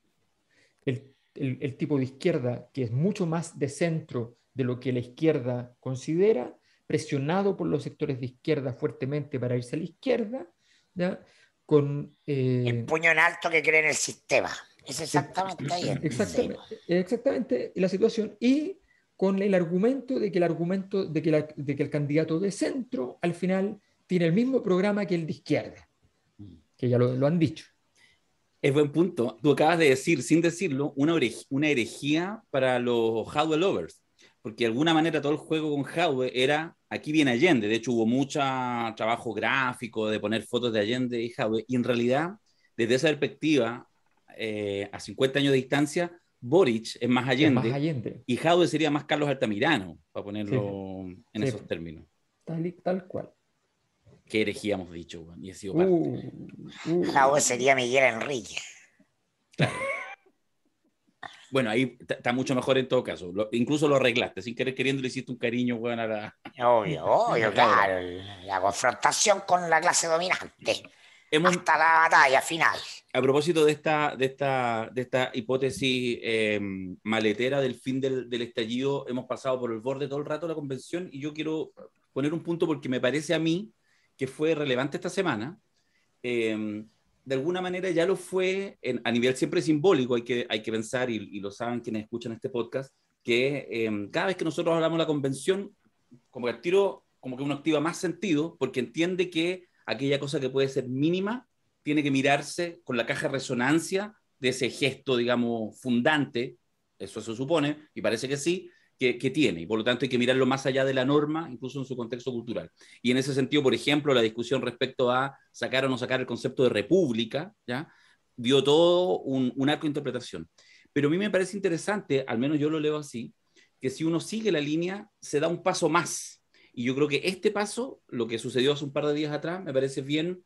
A: El tipo de izquierda que es mucho más de centro de lo que la izquierda considera, presionado por los sectores de izquierda fuertemente para irse a la izquierda, ¿ya? Con,
B: El puño en alto que cree en el sistema. Es
A: el-
B: exactamente ahí. Sí,
A: exactamente la situación, y con el argumento de que el candidato de centro al final tiene el mismo programa que el de izquierda, que ya lo han dicho.
C: Es buen punto. Tú acabas de decir, sin decirlo, una herejía para los Hadwe lovers. porque de alguna manera todo el juego con Jadwe era, aquí viene Allende, de hecho hubo mucho trabajo gráfico de poner fotos de Allende y Jadwe, y en realidad, desde esa perspectiva, a 50 años de distancia, Boric es más
A: Es más
C: Allende,
A: Allende.
C: y Jadwe sería más Carlos Altamirano, para
A: Sí,
C: ponerlo en
A: sí,
C: esos términos.
A: tal cual.
C: Qué herejía hemos dicho, bueno, y he sido parte.
B: Jadwe sería Miguel Enrique.
C: Claro. Bueno, ahí está mucho mejor en todo caso. Incluso lo arreglaste, sin querer queriendo le hiciste un cariño, bueno,
B: Obvio, obvio,
C: Jadwe.
B: claro. La confrontación con la clase dominante.
C: Hemos,
B: Hasta la batalla final.
C: a propósito de esta hipótesis maletera del fin del estallido, hemos pasado por el borde todo el rato de la convención y yo quiero poner un punto porque me parece a mí que fue relevante esta semana. De alguna manera ya lo fue a nivel siempre simbólico, hay que pensar, y lo saben quienes escuchan este podcast, que cada vez que nosotros hablamos de la convención, como que al tiro, como que uno activa más sentido, porque entiende que aquella cosa que puede ser mínima tiene que mirarse con la caja de resonancia de ese gesto, digamos, fundante, eso se supone, y parece que sí, que tiene, y por lo tanto hay que mirarlo más allá de la norma, incluso en su contexto cultural. Y en ese sentido, por ejemplo, la discusión respecto a sacar o no sacar el concepto de república, ¿ya? Dio todo un arco de interpretación. Pero a mí me parece interesante, al menos yo lo leo así, que si uno sigue la línea, se da un paso más. Y yo creo que este paso, lo que sucedió hace un par de días atrás, me parece bien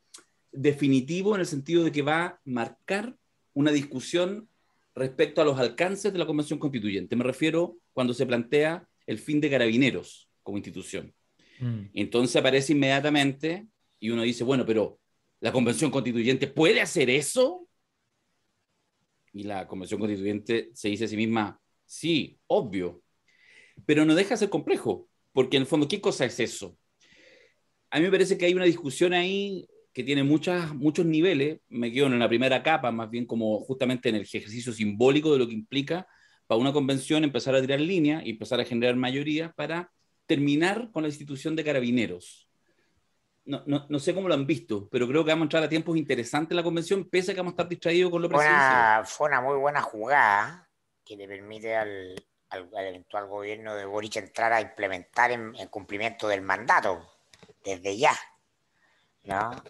C: definitivo en el sentido de que va a marcar una discusión respecto a los alcances de la Convención Constituyente. Me refiero cuando se plantea el fin de Carabineros como institución. Entonces aparece inmediatamente y uno dice, bueno, pero ¿la Convención Constituyente puede hacer eso? Y la Convención Constituyente se dice a sí misma, sí, obvio, pero no deja de ser complejo, porque en el fondo, ¿qué cosa es eso? A mí me parece que hay una discusión ahí que tiene muchos niveles, me quedo en la primera capa, más bien como justamente en el ejercicio simbólico de lo que implica para una convención empezar a tirar líneas y empezar a generar mayorías para terminar con la institución de carabineros. No sé cómo lo han visto, pero creo que vamos a entrar a tiempos interesantes en la convención, pese a que vamos a estar distraídos con lo presidencial.
B: Fue una muy buena jugada que le permite al eventual gobierno de Boric entrar a implementar en cumplimiento del mandato desde ya, ¿no?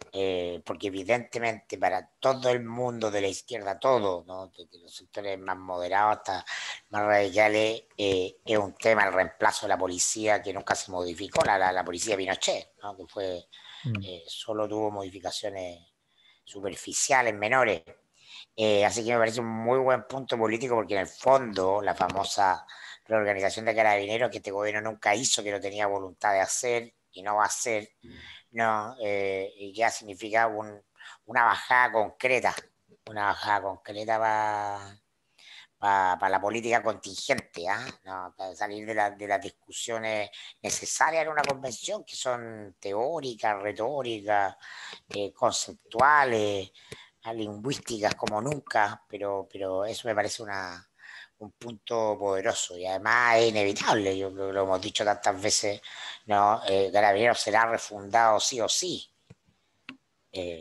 B: Porque evidentemente para todo el mundo de la izquierda, todo, ¿no? Desde los sectores más moderados hasta más radicales, es un tema el reemplazo de la policía que nunca se modificó, la policía Pinochet, ¿no? Que fue, solo tuvo modificaciones superficiales, menores. Así que me parece un muy buen punto político porque en el fondo la famosa reorganización de carabineros que este gobierno nunca hizo, que no tenía voluntad de hacer y no va a hacer, no, y ya significa una bajada concreta para la política contingente, ¿no? Para salir de las discusiones necesarias en una convención que son teóricas, retóricas, conceptuales, lingüísticas como nunca, pero eso me parece un punto poderoso y además es inevitable, yo creo que lo hemos dicho tantas veces, ¿no? Carabineros será refundado sí o sí.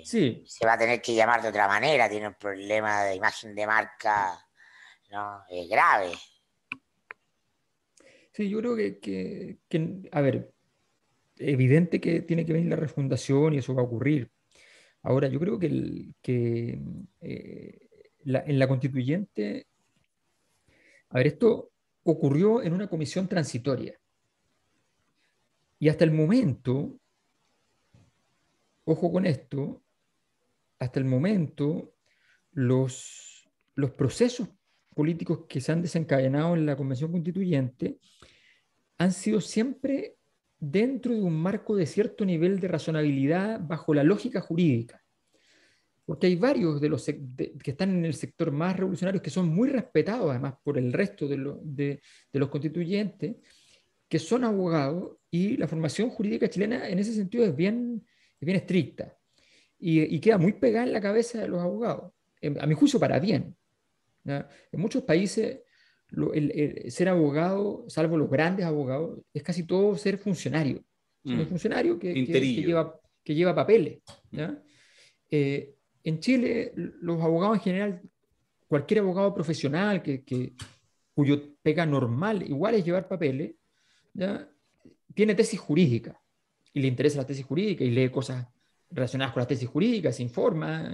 A: Sí,
B: Se va a tener que llamar de otra manera, tiene un problema de imagen de marca, ¿no? Grave.
A: sí, yo creo a ver, evidente que tiene que venir la refundación y eso va a ocurrir. Ahora, yo creo en la constituyente, a ver, esto ocurrió en una comisión transitoria. Y hasta el momento, ojo con esto, hasta el momento, los procesos políticos que se han desencadenado en la convención constituyente han sido siempre dentro de un marco de cierto nivel de razonabilidad bajo la lógica jurídica. Porque hay varios que están en el sector más revolucionario que son muy respetados además por el resto de los constituyentes, que son abogados y la formación jurídica chilena en ese sentido es bien estricta y queda muy pegada en la cabeza de los abogados, a mi juicio para bien. ¿Ya? En muchos países ser abogado, salvo los grandes abogados, es casi todo ser funcionario. Ser un funcionario
C: Interillo.
A: que lleva papeles. ¿Ya? En Chile, los abogados en general, cualquier abogado profesional cuyo pega normal igual es llevar papeles, ¿ya? Tiene tesis jurídica y le interesa la tesis jurídica y lee cosas relacionadas con la tesis jurídica, se informa,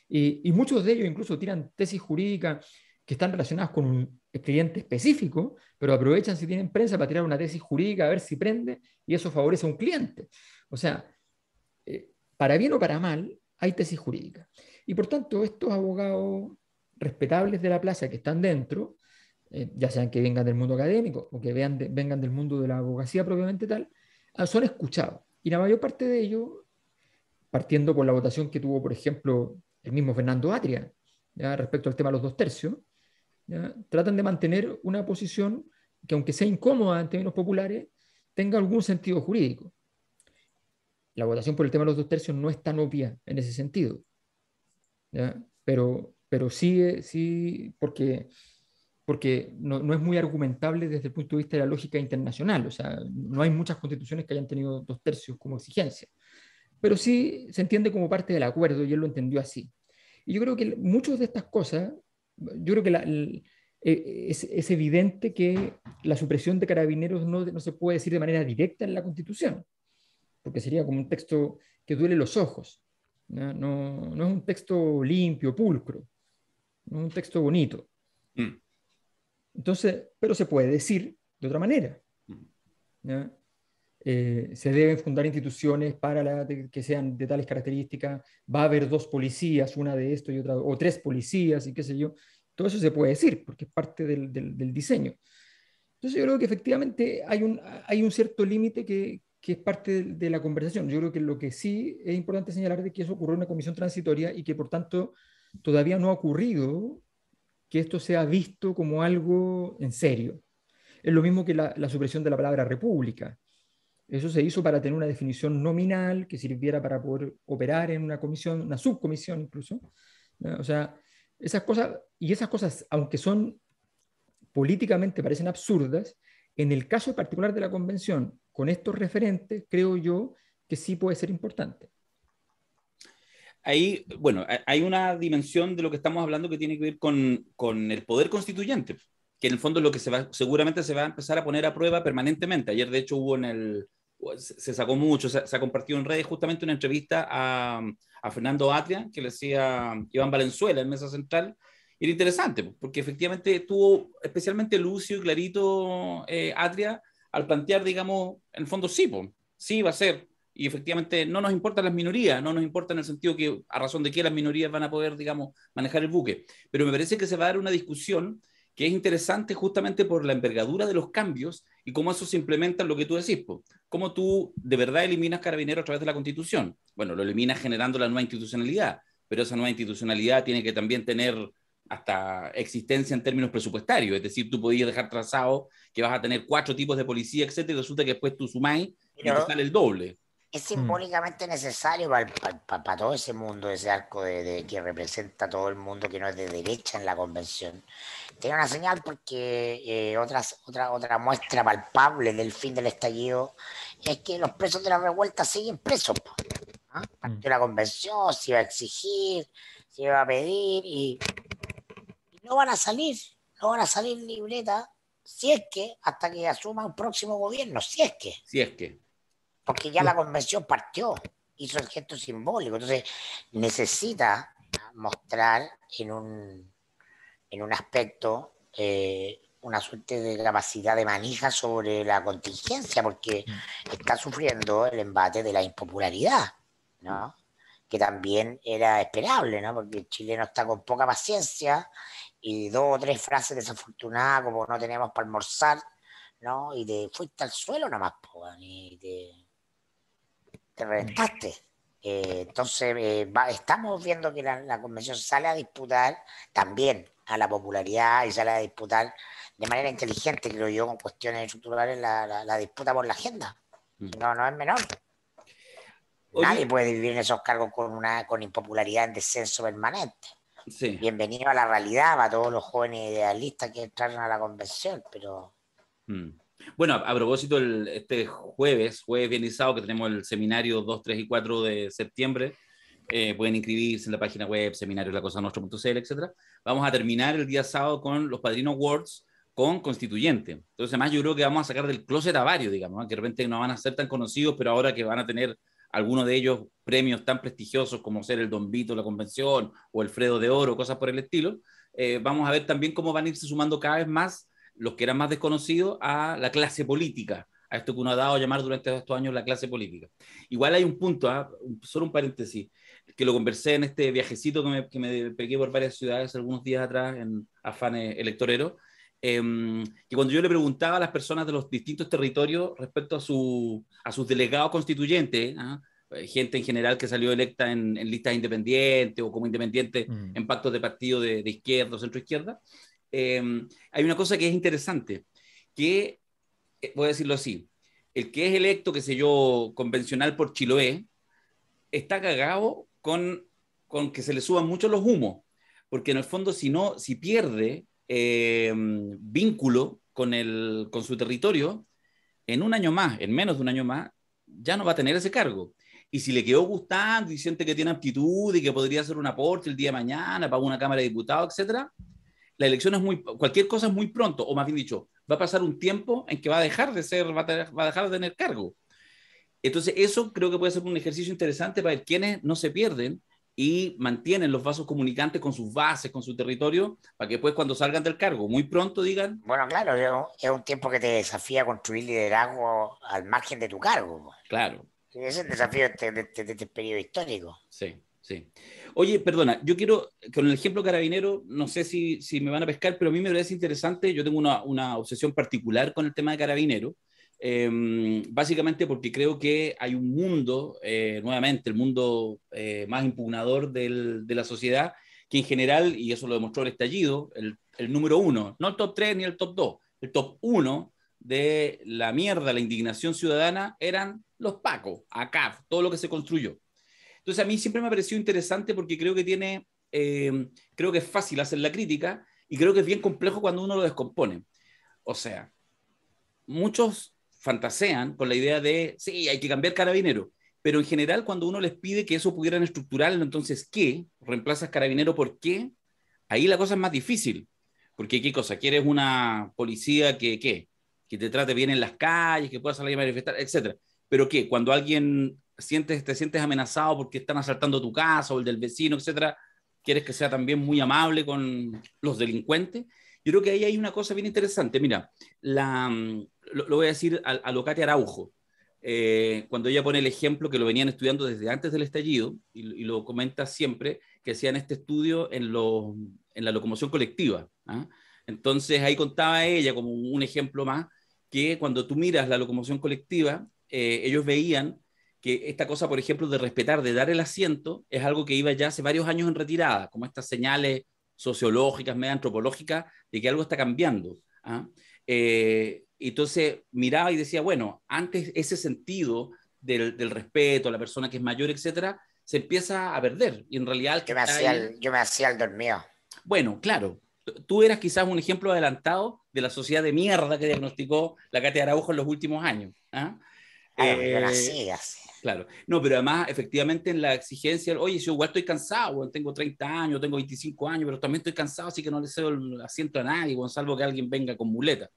A: y muchos de ellos incluso tiran tesis jurídicas que están relacionadas con un cliente específico, pero aprovechan si tienen prensa para tirar una tesis jurídica a ver si prende, y eso favorece a un cliente. O sea, para bien o para mal, hay tesis jurídicas. Y por tanto, estos abogados respetables de la plaza que están dentro, ya sean que vengan del mundo académico o que vengan del mundo de la abogacía propiamente tal, son escuchados. Y la mayor parte de ellos, partiendo por la votación que tuvo, por ejemplo, el mismo Fernando Atria, ¿ya? Respecto al tema de los 2/3, ¿ya? Tratan de mantener una posición que, aunque sea incómoda en términos populares, tenga algún sentido jurídico. La votación por el tema de los 2/3 no es tan obvia en ese sentido, ¿ya? Pero sí, sí porque no es muy argumentable desde el punto de vista de la lógica internacional. O sea, no hay muchas constituciones que hayan tenido 2/3 como exigencia. Pero sí se entiende como parte del acuerdo y él lo entendió así. Y yo creo que muchas de estas cosas, yo creo que es evidente que la supresión de Carabineros no se puede decir de manera directa en la Constitución, porque sería como un texto que duele los ojos. No es un texto limpio, pulcro, no es un texto bonito. Entonces, pero se puede decir de otra manera. ¿Ya? Se deben fundar instituciones que sean de tales características, va a haber 2 policías, una de esto y otra, o 3 policías y qué sé yo. Todo eso se puede decir porque es parte del diseño. Entonces yo creo que efectivamente hay un cierto límite que es parte de la conversación. Yo creo que lo que sí es importante señalar es que eso ocurrió en una comisión transitoria y que por tanto todavía no ha ocurrido que esto sea visto como algo en serio. Es lo mismo que la supresión de la palabra república. Eso se hizo para tener una definición nominal que sirviera para poder operar en una comisión, una subcomisión incluso. ¿No? O sea, esas cosas, aunque son políticamente parecen absurdas, en el caso particular de la convención, con estos referentes, creo yo que sí puede ser importante.
C: Ahí, bueno, hay una dimensión de lo que estamos hablando que tiene que ver con el poder constituyente, que en el fondo es lo que seguramente se va a empezar a poner a prueba permanentemente. Ayer, de hecho, se sacó mucho, se ha compartido en redes justamente una entrevista a Fernando Atria, que le decía Iván Valenzuela en Mesa Central. Y era interesante, porque efectivamente estuvo especialmente lúcido y clarito Atria al plantear, digamos, en el fondo sí va a ser. Y efectivamente no nos importan las minorías, no nos importa en el sentido que a razón de que las minorías van a poder, digamos, manejar el buque. Pero me parece que se va a dar una discusión que es interesante justamente por la envergadura de los cambios y cómo eso se implementa en lo que tú decís. Cómo tú de verdad eliminas Carabineros a través de la Constitución. Bueno, lo eliminas generando la nueva institucionalidad, pero esa nueva institucionalidad tiene que también tener hasta existencia en términos presupuestarios. Es decir, tú podías dejar trazado que vas a tener 4 tipos de policía, etcétera, y resulta que después tú sumáis y te sale el doble.
B: Es simbólicamente necesario para todo ese mundo, ese arco de que representa a todo el mundo que no es de derecha en la convención. Tiene una señal porque otra muestra palpable del fin del estallido es que los presos de la revuelta siguen presos. ¿Ah? Partió la convención, se iba a exigir, se iba a pedir y no van a salir libreta, si es que hasta que asuma un próximo gobierno, si es que. Porque ya la convención partió, hizo el gesto simbólico, entonces necesita mostrar en un aspecto una suerte de capacidad de manija sobre la contingencia, porque está sufriendo el embate de la impopularidad, ¿no? Que también era esperable, ¿no? Porque el chileno está con poca paciencia y 2 o 3 frases desafortunadas como no tenemos para almorzar, ¿no? Y te fuiste al suelo nomás, y te reventaste. Entonces, estamos viendo que la convención sale a disputar también a la popularidad y sale a disputar de manera inteligente, creo yo, con cuestiones estructurales, la disputa por la agenda. No es menor. Oye, nadie puede vivir en esos cargos con impopularidad en descenso permanente.
C: Sí.
B: Bienvenido a la realidad para todos los jóvenes idealistas que entraron a la convención, pero...
C: Bueno, a propósito, este jueves, viernes y sábado, que tenemos el seminario 2, 3 y 4 de septiembre, pueden inscribirse en la página web, seminarioslacosanostra.cl, etc. Vamos a terminar el día sábado con los Padrino Awards, con constituyente. Entonces, además, yo creo que vamos a sacar del closet a varios, digamos, que de repente no van a ser tan conocidos, pero ahora que van a tener algunos de ellos premios tan prestigiosos como ser el Don Vito, la Convención, o el Fredo de Oro, cosas por el estilo, vamos a ver también cómo van a irse sumando cada vez más los que eran más desconocidos a la clase política, a esto que uno ha dado a llamar durante estos años la clase política. Igual hay un punto, solo un paréntesis, que lo conversé en este viajecito que me pegué por varias ciudades algunos días atrás en afanes electoreros, que cuando yo le preguntaba a las personas de los distintos territorios respecto a sus delegados constituyentes, gente en general que salió electa en listas independientes o como independiente en pactos de partido de izquierda o centro-izquierda, hay una cosa que es interesante, que, voy a decirlo así, el que es electo, qué sé yo, convencional por Chiloé, está cagado con que se le suban mucho los humos, porque en el fondo si pierde vínculo con su territorio, en un año más, en menos de un año más, ya no va a tener ese cargo. Y si le quedó gustando y siente que tiene aptitud y que podría hacer un aporte el día de mañana para una Cámara de Diputados, etcétera, la elección cualquier cosa es muy pronto, o más bien dicho, va a pasar un tiempo en que va a dejar de tener cargo. Entonces, eso creo que puede ser un ejercicio interesante para ver quiénes no se pierden y mantienen los vasos comunicantes con sus bases, con su territorio, para que después cuando salgan del cargo, muy pronto digan...
B: Bueno, claro, es un tiempo que te desafía a construir liderazgo al margen de tu cargo.
C: Claro.
B: Ese es el desafío de este periodo histórico.
C: Sí, sí. Oye, perdona, yo quiero, con el ejemplo carabinero, no sé si me van a pescar, pero a mí me parece interesante, yo tengo una obsesión particular con el tema de carabinero, básicamente porque creo que hay un mundo, nuevamente, el mundo más impugnador de la sociedad, que en general, y eso lo demostró el estallido, el número uno, no el top 3 ni el top 2, el top 1 de la mierda, la indignación ciudadana, eran los pacos, ACAF, todo lo que se construyó. Entonces a mí siempre me ha parecido interesante porque creo que creo que es fácil hacer la crítica y creo que es bien complejo cuando uno lo descompone. O sea, muchos fantasean con la idea de, sí, hay que cambiar carabinero, pero en general cuando uno les pide que eso pudieran estructurarlo, entonces, ¿qué? ¿Reemplazas carabinero por qué? Ahí la cosa es más difícil, porque ¿qué cosa? ¿Quieres una policía que te trate bien en las calles, que pueda salir a manifestar, etcétera? Pero ¿qué? Cuando alguien te sientes amenazado porque están asaltando tu casa o el del vecino, etcétera, ¿quieres que sea también muy amable con los delincuentes? Yo creo que ahí hay una cosa bien interesante. Mira, lo voy a decir a lo Katia Araujo, cuando ella pone el ejemplo que lo venían estudiando desde antes del estallido, y lo comenta siempre, que hacían este estudio en la locomoción colectiva. Entonces ahí contaba ella como un ejemplo más, que cuando tú miras la locomoción colectiva, ellos veían que esta cosa, por ejemplo, de respetar, de dar el asiento, es algo que iba ya hace varios años en retirada, como estas señales sociológicas, medio antropológicas, de que algo está cambiando. Entonces miraba y decía, bueno, antes ese sentido del respeto a la persona que es mayor, etcétera, se empieza a perder. Y en realidad...
B: Yo me hacía el dormido.
C: Bueno, claro. Tú eras quizás un ejemplo adelantado de la sociedad de mierda que diagnosticó la Katia Araujo en los últimos años.
B: Yo nací así.
C: Claro. No, pero además, efectivamente, en la exigencia, oye, yo igual estoy cansado, bueno, tengo 30 años, tengo 25 años, pero también estoy cansado, así que no le cedo el asiento a nadie, bueno, salvo que alguien venga con muleta.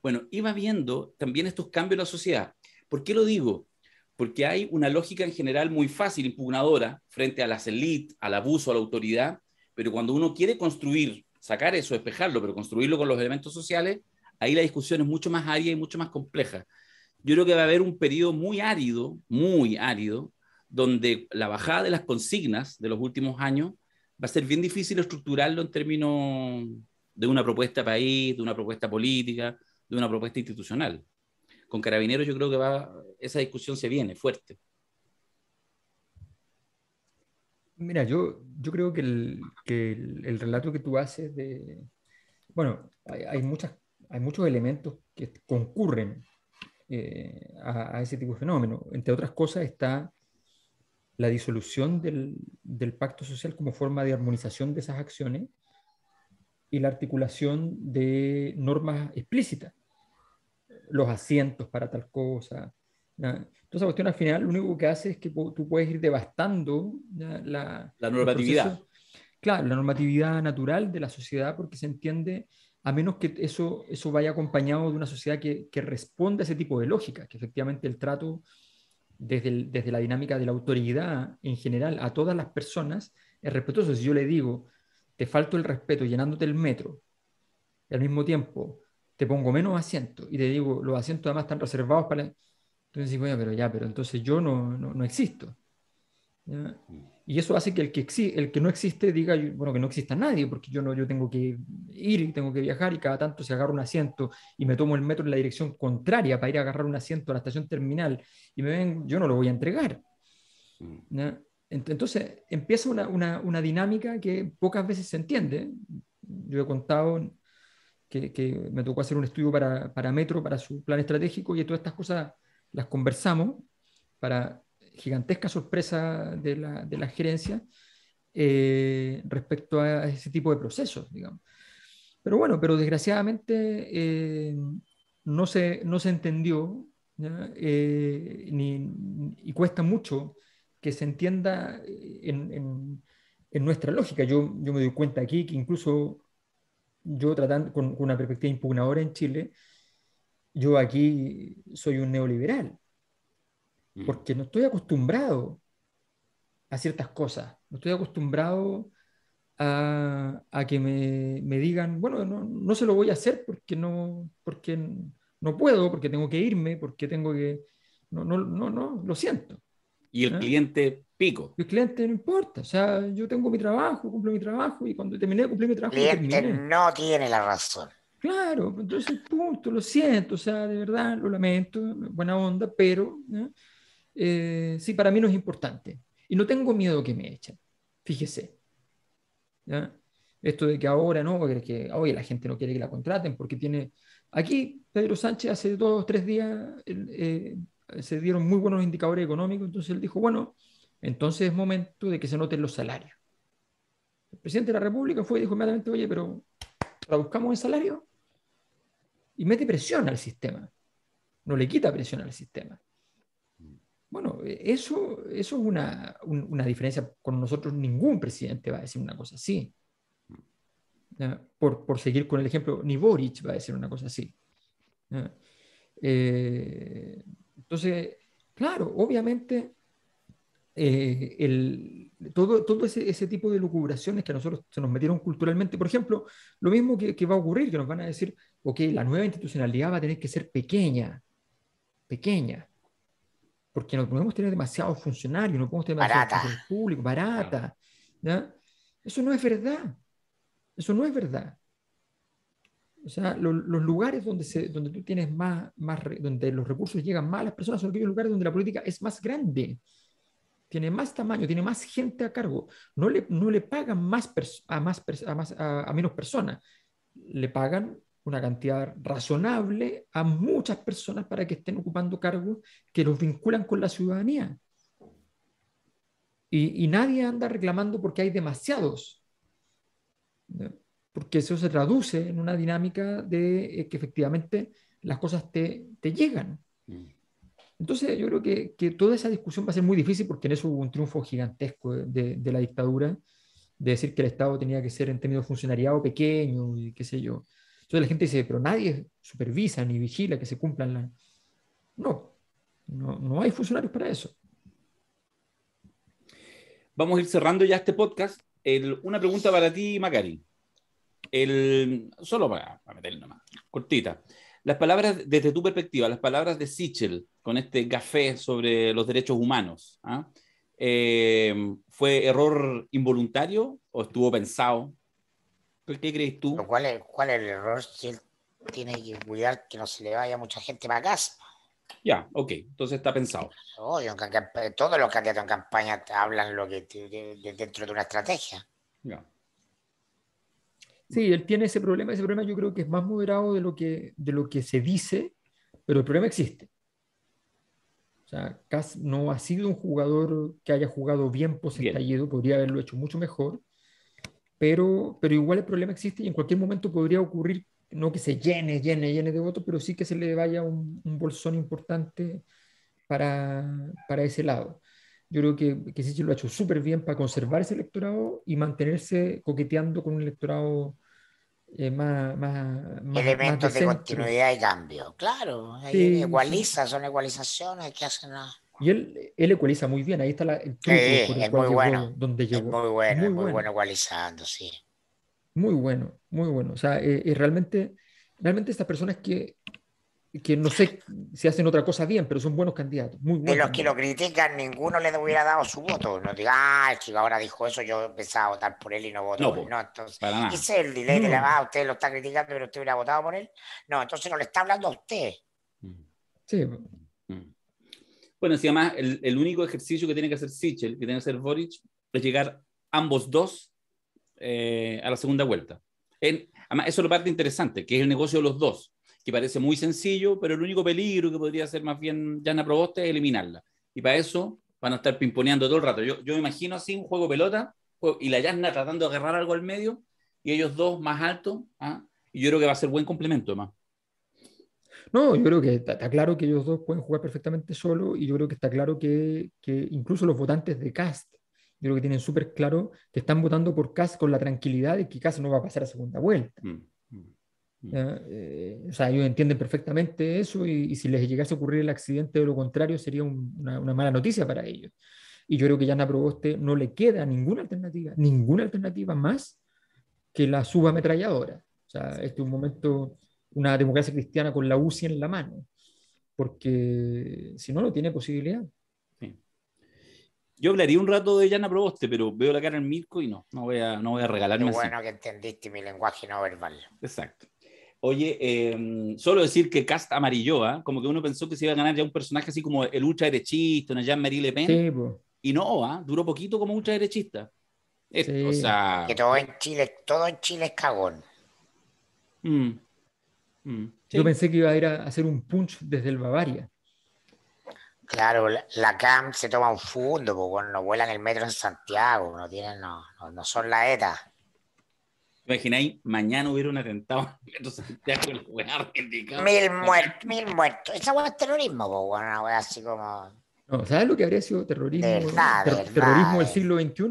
C: Bueno, iba viendo también estos cambios en la sociedad. ¿Por qué lo digo? Porque hay una lógica en general muy fácil, impugnadora, frente a las élites, al abuso, a la autoridad, pero cuando uno quiere construir, sacar eso, despejarlo, pero construirlo con los elementos sociales, ahí la discusión es mucho más árida y mucho más compleja. Yo creo que va a haber un periodo muy árido, donde la bajada de las consignas de los últimos años va a ser bien difícil estructurarlo en términos de una propuesta país, de una propuesta política, de una propuesta institucional. Con Carabineros yo creo que esa discusión se viene fuerte.
A: Mira, yo creo que el relato que tú haces bueno, hay muchos elementos que concurren a ese tipo de fenómeno. Entre otras cosas está la disolución del pacto social como forma de armonización de esas acciones y la articulación de normas explícitas, los asientos para tal cosa. ¿Ya? Entonces, la cuestión al final lo único que hace es que tú puedes ir devastando, ¿ya?
C: La normatividad.
A: Claro, la normatividad natural de la sociedad, porque se entiende a menos que eso vaya acompañado de una sociedad que responda a ese tipo de lógica, que efectivamente el trato desde la dinámica de la autoridad en general a todas las personas es respetuoso. Si yo le digo, te falto el respeto llenándote el metro, y al mismo tiempo te pongo menos asientos y te digo, los asientos además están reservados para... Entonces digo, pero entonces yo no existo. ¿Ya? Y eso hace que el que no existe diga, bueno, que no exista nadie, porque yo tengo que ir y tengo que viajar y cada tanto se agarra un asiento y me tomo el metro en la dirección contraria para ir a agarrar un asiento a la estación terminal y me ven, yo no lo voy a entregar. ¿Ya? Entonces empieza una dinámica que pocas veces se entiende. Yo he contado que me tocó hacer un estudio para Metro, para su plan estratégico, y todas estas cosas las conversamos para gigantesca sorpresa de la gerencia respecto a ese tipo de procesos, digamos. Pero bueno, pero desgraciadamente no se entendió, ¿ya? Y cuesta mucho que se entienda en nuestra lógica. Yo me doy cuenta aquí que incluso yo tratando con una perspectiva impugnadora en Chile, yo aquí soy un neoliberal, porque no estoy acostumbrado a ciertas cosas, no estoy acostumbrado a que me digan, bueno, no se lo voy a hacer porque no puedo, porque tengo que irme, porque tengo que... No, lo siento.
C: Y el cliente pico.
A: El cliente no importa, o sea, yo tengo mi trabajo, cumplo mi trabajo y cuando terminé de cumplir mi trabajo
B: El
A: lo
B: cliente
A: terminé.
B: no tiene la razón.
A: Claro, entonces, punto, lo siento, o sea, de verdad, lo lamento, buena onda, pero ¿no? Sí, para mí no es importante. Y no tengo miedo que me echen, fíjese. ¿Ya? Esto de que ahora no, que oye, la gente no quiere que la contraten porque tiene... Aquí, Pedro Sánchez hace 2 o 3 días se dieron muy buenos indicadores económicos, entonces él dijo, bueno, entonces es momento de que se noten los salarios. El presidente de la República fue y dijo inmediatamente, oye, pero traduzcamos el salario y mete presión al sistema, no le quita presión al sistema. Bueno, eso es una diferencia. Con nosotros ningún presidente va a decir una cosa así. ¿Ya? Por seguir con el ejemplo, ni Boric va a decir una cosa así. ¿Ya? Entonces, claro, obviamente, todo ese tipo de lucubraciones que a nosotros se nos metieron culturalmente, por ejemplo, lo mismo que va a ocurrir, que nos van a decir, ok, la nueva institucionalidad va a tener que ser pequeña, pequeña, porque no podemos tener demasiados funcionarios, no podemos tener demasiados
B: Barata.
A: funcionarios públicos, barata. ¿Ya? Eso no es verdad. Eso no es verdad. O sea, los lugares donde tú tienes donde los recursos llegan más a las personas son aquellos lugares donde la política es más grande, tiene más tamaño, tiene más gente a cargo. No le pagan a menos personas, le pagan una cantidad razonable a muchas personas para que estén ocupando cargos que los vinculan con la ciudadanía. Y nadie anda reclamando porque hay demasiados, ¿no? Porque eso se traduce en una dinámica de que efectivamente las cosas te llegan. Entonces yo creo que toda esa discusión va a ser muy difícil porque en eso hubo un triunfo gigantesco de la dictadura, de decir que el Estado tenía que ser en términos de funcionariado pequeño y qué sé yo. Entonces la gente dice, pero nadie supervisa ni vigila que se cumplan las... No hay funcionarios para eso.
C: Vamos a ir cerrando ya este podcast. Una pregunta para ti, Macari. Solo para meterle nomás, cortita. Las palabras, desde tu perspectiva, las palabras de Sichel con este café sobre los derechos humanos, ¿ah? ¿Fue error involuntario o estuvo pensado? ¿Qué crees tú?
B: ¿Cuál es el error? Si él tiene que cuidar que no se le vaya mucha gente para casa.
C: Ya, ok, entonces está pensado.
B: Obvio, todos los candidatos en campaña hablan dentro de una estrategia.
C: Ya.
A: Sí, él tiene ese problema. Ese problema yo creo que es más moderado de lo que se dice, pero el problema existe. O sea, Kass no ha sido un jugador que haya jugado bien
C: Bien.
A: post-estallido, podría haberlo hecho mucho mejor, pero igual el problema existe y en cualquier momento podría ocurrir, no que se llene de votos, pero sí que se le vaya un bolsón importante para ese lado. Yo creo que Sichel lo ha hecho súper bien para conservar ese electorado y mantenerse coqueteando con un electorado más de
B: Elementos de
A: centro.
B: continuidad y cambio. Claro, ahí
A: Sí, sí.
B: ecualiza, son ecualizaciones que hacen nada.
A: Y él ecualiza muy bien, ahí está el
B: Sí,
A: truco por el
B: es
A: cual
B: muy
A: llegó
B: bueno.
A: donde
B: Es
A: llegó.
B: muy
A: Es
B: bueno,
A: muy
B: es muy
A: bueno,
B: bueno ecualizando, sí.
A: muy bueno, muy bueno. O sea, realmente estas personas que no sé si hacen otra cosa bien, pero son buenos candidatos, muy
B: De
A: buenos
B: los que lo
A: candidatos.
B: critican, ninguno le hubiera dado su voto. No diga, ah, el chico ahora dijo eso, yo pensaba votar por él y no voto
C: No,
B: por él.
C: po,
B: No, entonces,
C: para nada.
B: ese es el delay de la
A: No,
B: ah, usted lo está criticando, pero usted hubiera votado por él. No, entonces no le está hablando a usted.
C: Mm,
A: sí,
C: mm. Bueno, si además el único ejercicio que tiene que hacer Sichel, que tiene que hacer Boric, es llegar ambos dos a la segunda vuelta. Además, eso es la parte interesante, que es el negocio de los dos, que parece muy sencillo, pero el único peligro que podría hacer más bien Jana Proboste es eliminarla. Y para eso van a estar pimponeando todo el rato. Yo me imagino así un juego de pelota y la Jana tratando de agarrar algo al medio y ellos dos más altos. ¿Ah? Y yo creo que va a ser buen complemento, además.
A: no, yo creo que está claro que ellos dos pueden jugar perfectamente solo y yo creo que está claro que incluso los votantes de Cast, yo creo que tienen súper claro que están votando por Cast con la tranquilidad de que Cast no va a pasar a segunda vuelta.
C: Mm, mm, mm.
A: ¿Ya? O sea, ellos entienden perfectamente eso y si les llegase a ocurrir el accidente de lo contrario sería una mala noticia para ellos. Y yo creo que Jana Proboste no le queda ninguna alternativa más que la subametralladora. O sea, este es un momento, una democracia cristiana con la UCI en la mano, porque si no, no tiene posibilidad.
C: Sí. Yo hablaría un rato de Jana Proboste, pero veo la cara en Mirko y no voy a
B: Qué
C: regalarme así.
B: bueno que entendiste mi lenguaje no verbal.
C: Exacto. Oye, solo decir que Cast amarilló, ¿eh? Como que uno pensó que se iba a ganar ya un personaje así como el ultraderechista, una Jean-Marie Le Pen,
A: Sí, pues,
C: y no, duró poquito como ultraderechista. O
A: sí.
B: Que
C: sea,
B: todo en Chile es cagón.
C: mm,
A: Yo
C: sí,
A: pensé que iba a ir a hacer un punch desde el Bavaria.
B: Claro, la CAM se toma un fundo, porque bueno, no vuelan el metro en Santiago, no tienen, no son la ETA.
C: imagináis, mañana hubiera un atentado en Metro Santiago y la weá reivindicado.
B: 1.000 muertos, 1.000 muertos. Esa hueá es terrorismo, pues bueno, una hueá así como.
A: No, ¿sabes lo que habría sido
B: De
A: terrorismo
B: verdad.
A: del siglo XXI?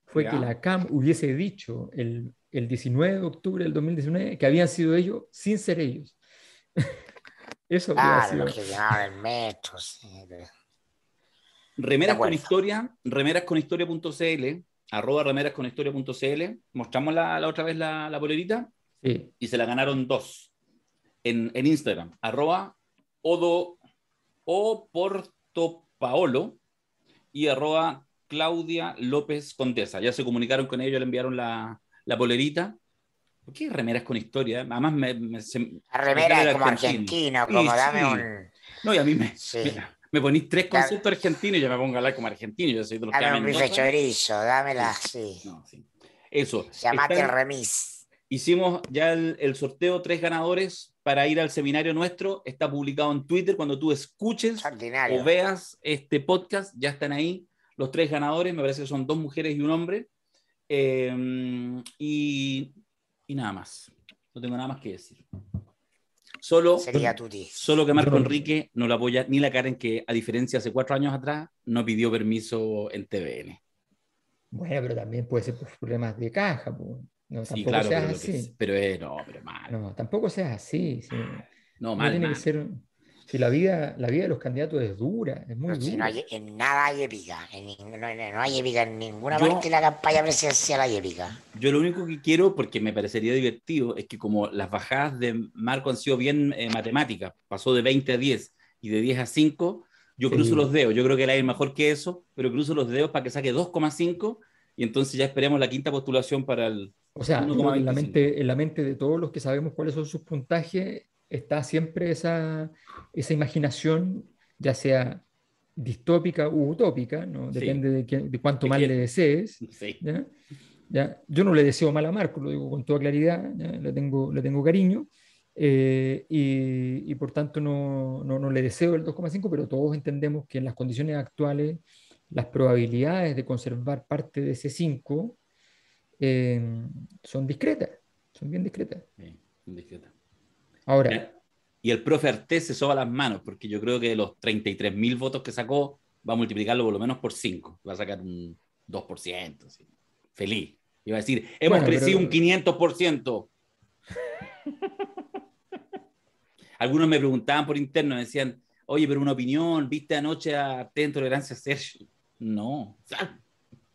A: Fue que
C: ¿Ya?
A: la CAM hubiese dicho el 19 de octubre del 2019 que habían sido ellos sin ser ellos. Eso habría
B: Claro, los
A: sido.
B: que quemaron el metro, sí. De
C: Remeras con
B: acuerdo.
C: historia, remerasconhistoria.cl, @remerasconhistoria.cl. Mostramos la otra vez la polerita
A: Sí.
C: y se la ganaron dos en Instagram, @odo o portopaolo y @Claudia López Condesa. Ya se comunicaron con ellos, le enviaron la polerita. ¿Por qué remeras con historia? Además
B: La
C: me sale
B: remera
C: el
B: es como
C: argentino.
B: argentino,
C: Sí,
B: como dame
C: sí.
B: un.
C: No, y a mí
B: Sí.
C: me ponís tres
B: Dame,
C: conceptos argentinos y ya me pongo a hablar como argentino. Yo soy de los que a
B: dame un bife
C: Mendoza.
B: chorizo, dámela,
C: Sí,
B: sí.
C: no, sí. Eso.
B: Llamate el remis.
C: Hicimos ya el sorteo, 3 ganadores para ir al seminario nuestro. Está publicado en Twitter. Cuando tú escuches o
B: Extraordinario.
C: veas este podcast, ya están ahí los 3 ganadores. Me parece que son 2 mujeres y un hombre. Y nada más. No tengo nada más que decir. Solo,
B: Sería
A: Bueno,
C: solo
B: tutis.
C: que
A: yo
C: Marco
A: no,
C: Enrique no lo apoya ni la Karen, que a diferencia hace 4 años atrás, no pidió permiso en TVN.
A: bueno, pero también puede ser por problemas de caja, pues. No,
C: Sí,
A: tampoco
C: claro,
A: seas
C: pero lo que es,
A: así.
C: no, pero mal.
A: No, tampoco seas así. Sí.
C: No,
A: Uno
C: mal,
A: tiene que
C: mal.
A: ser. Si la vida de los candidatos es dura, es muy
B: Pero si no
A: dura.
B: hay, en nada hay épica. No hay épica en ninguna parte de
C: Yo,
B: la campaña presidencial hay épica.
C: yo lo único que quiero, porque me parecería divertido, es que como las bajadas de Marco han sido bien matemáticas, pasó de 20 a 10 y de 10 a 5, yo cruzo los
A: Sí.
C: dedos. Yo creo que él es mejor que eso, pero cruzo los dedos para que saque 2,5 y entonces ya esperemos la quinta postulación para el
A: O sea,
C: uno
A: yo creo
C: coma
A: que en la
C: veinticinco.
A: mente, en la mente de todos los que sabemos cuáles son sus puntajes está siempre esa imaginación, ya sea distópica u utópica, ¿no?
C: Sí,
A: Depende de cuánto
C: es
A: mal le
C: que,
A: desees,
C: sí.
A: ¿ya? ¿Ya? Yo no le deseo mal a Marco, lo digo con toda claridad, ¿ya? Le tengo cariño, y por tanto no le deseo el 2,5, pero todos entendemos que en las condiciones actuales las probabilidades de conservar parte de ese 5 eh, son discretas, son bien discretas.
C: Sí, indiscreta.
A: Ahora,
C: Ya. Y el profe Artés se soba las manos, porque yo creo que de los 33.000 votos que sacó, va a multiplicarlo por lo menos por 5. Va a sacar un 2%. ¿Sí? Feliz. Y va a decir, hemos
A: bueno,
C: crecido un
A: pero
C: 500%. Algunos me preguntaban por interno, me decían, oye, pero una opinión, ¿viste anoche a T en Tolerancia Sergio? No.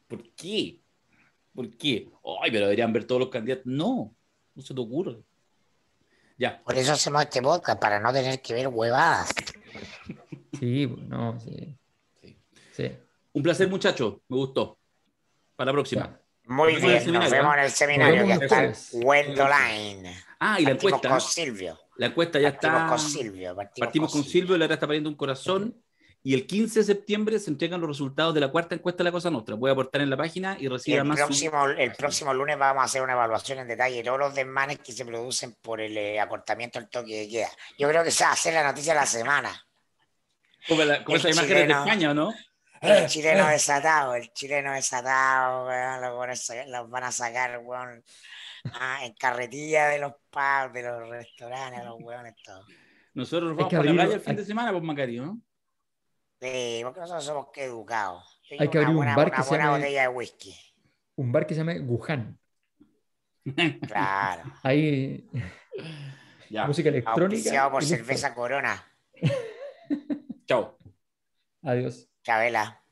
C: ¿Por qué? ¿Por qué? Ay, pero deberían ver todos los candidatos. No, no se te ocurre. Ya.
B: Por eso hacemos este podcast, para no tener que ver huevadas.
A: Sí, no, sí. Sí.
C: Un placer, muchachos. Me gustó. Para la próxima.
A: Ya.
B: Muy
C: Nos vemos en el
B: bien, nos
C: seminario,
B: vemos
C: ¿eh?
B: en el seminario,
A: Nos
B: que
A: vemos
B: está
A: el jueves.
B: Wendoline.
C: Ah, y la
B: Partimos
C: encuesta.
B: con Silvio.
C: La encuesta ya
B: Partimos
C: está.
B: con Silvio.
C: Partimos con Silvio, la está poniendo un corazón. Y el 15 de septiembre se entregan los resultados de la cuarta encuesta de la Cosa Nostra. Voy a aportar en la página y
B: Y
C: reciba más.
B: el próximo lunes vamos a hacer una evaluación en detalle de todos los desmanes que se producen por el acortamiento del toque de queda. Yo creo que esa va a ser la noticia de la semana.
C: Como esas imágenes de España, ¿o no?
B: El chileno desatado, weón, los van a sacar, weón, en carretilla de los pubs, de los restaurantes, los weones, todos.
C: Nosotros nos
A: Hay
C: vamos
A: que
C: para la
A: abrir-
C: playa el fin
A: hay-
C: de semana, pues Macario, ¿no?
B: Sí, porque nosotros somos que educados. Yo
A: Hay
B: llevo
A: que abrir un bar que
B: una
A: se
B: buena
A: llame,
B: botella de whisky.
A: un bar que se llame Wuhan.
B: Claro.
A: Ahí,
C: Ya.
A: música electrónica.
B: Auspiciado por
A: y listo.
B: cerveza Corona.
C: Chao.
A: Adiós.
B: Chabela.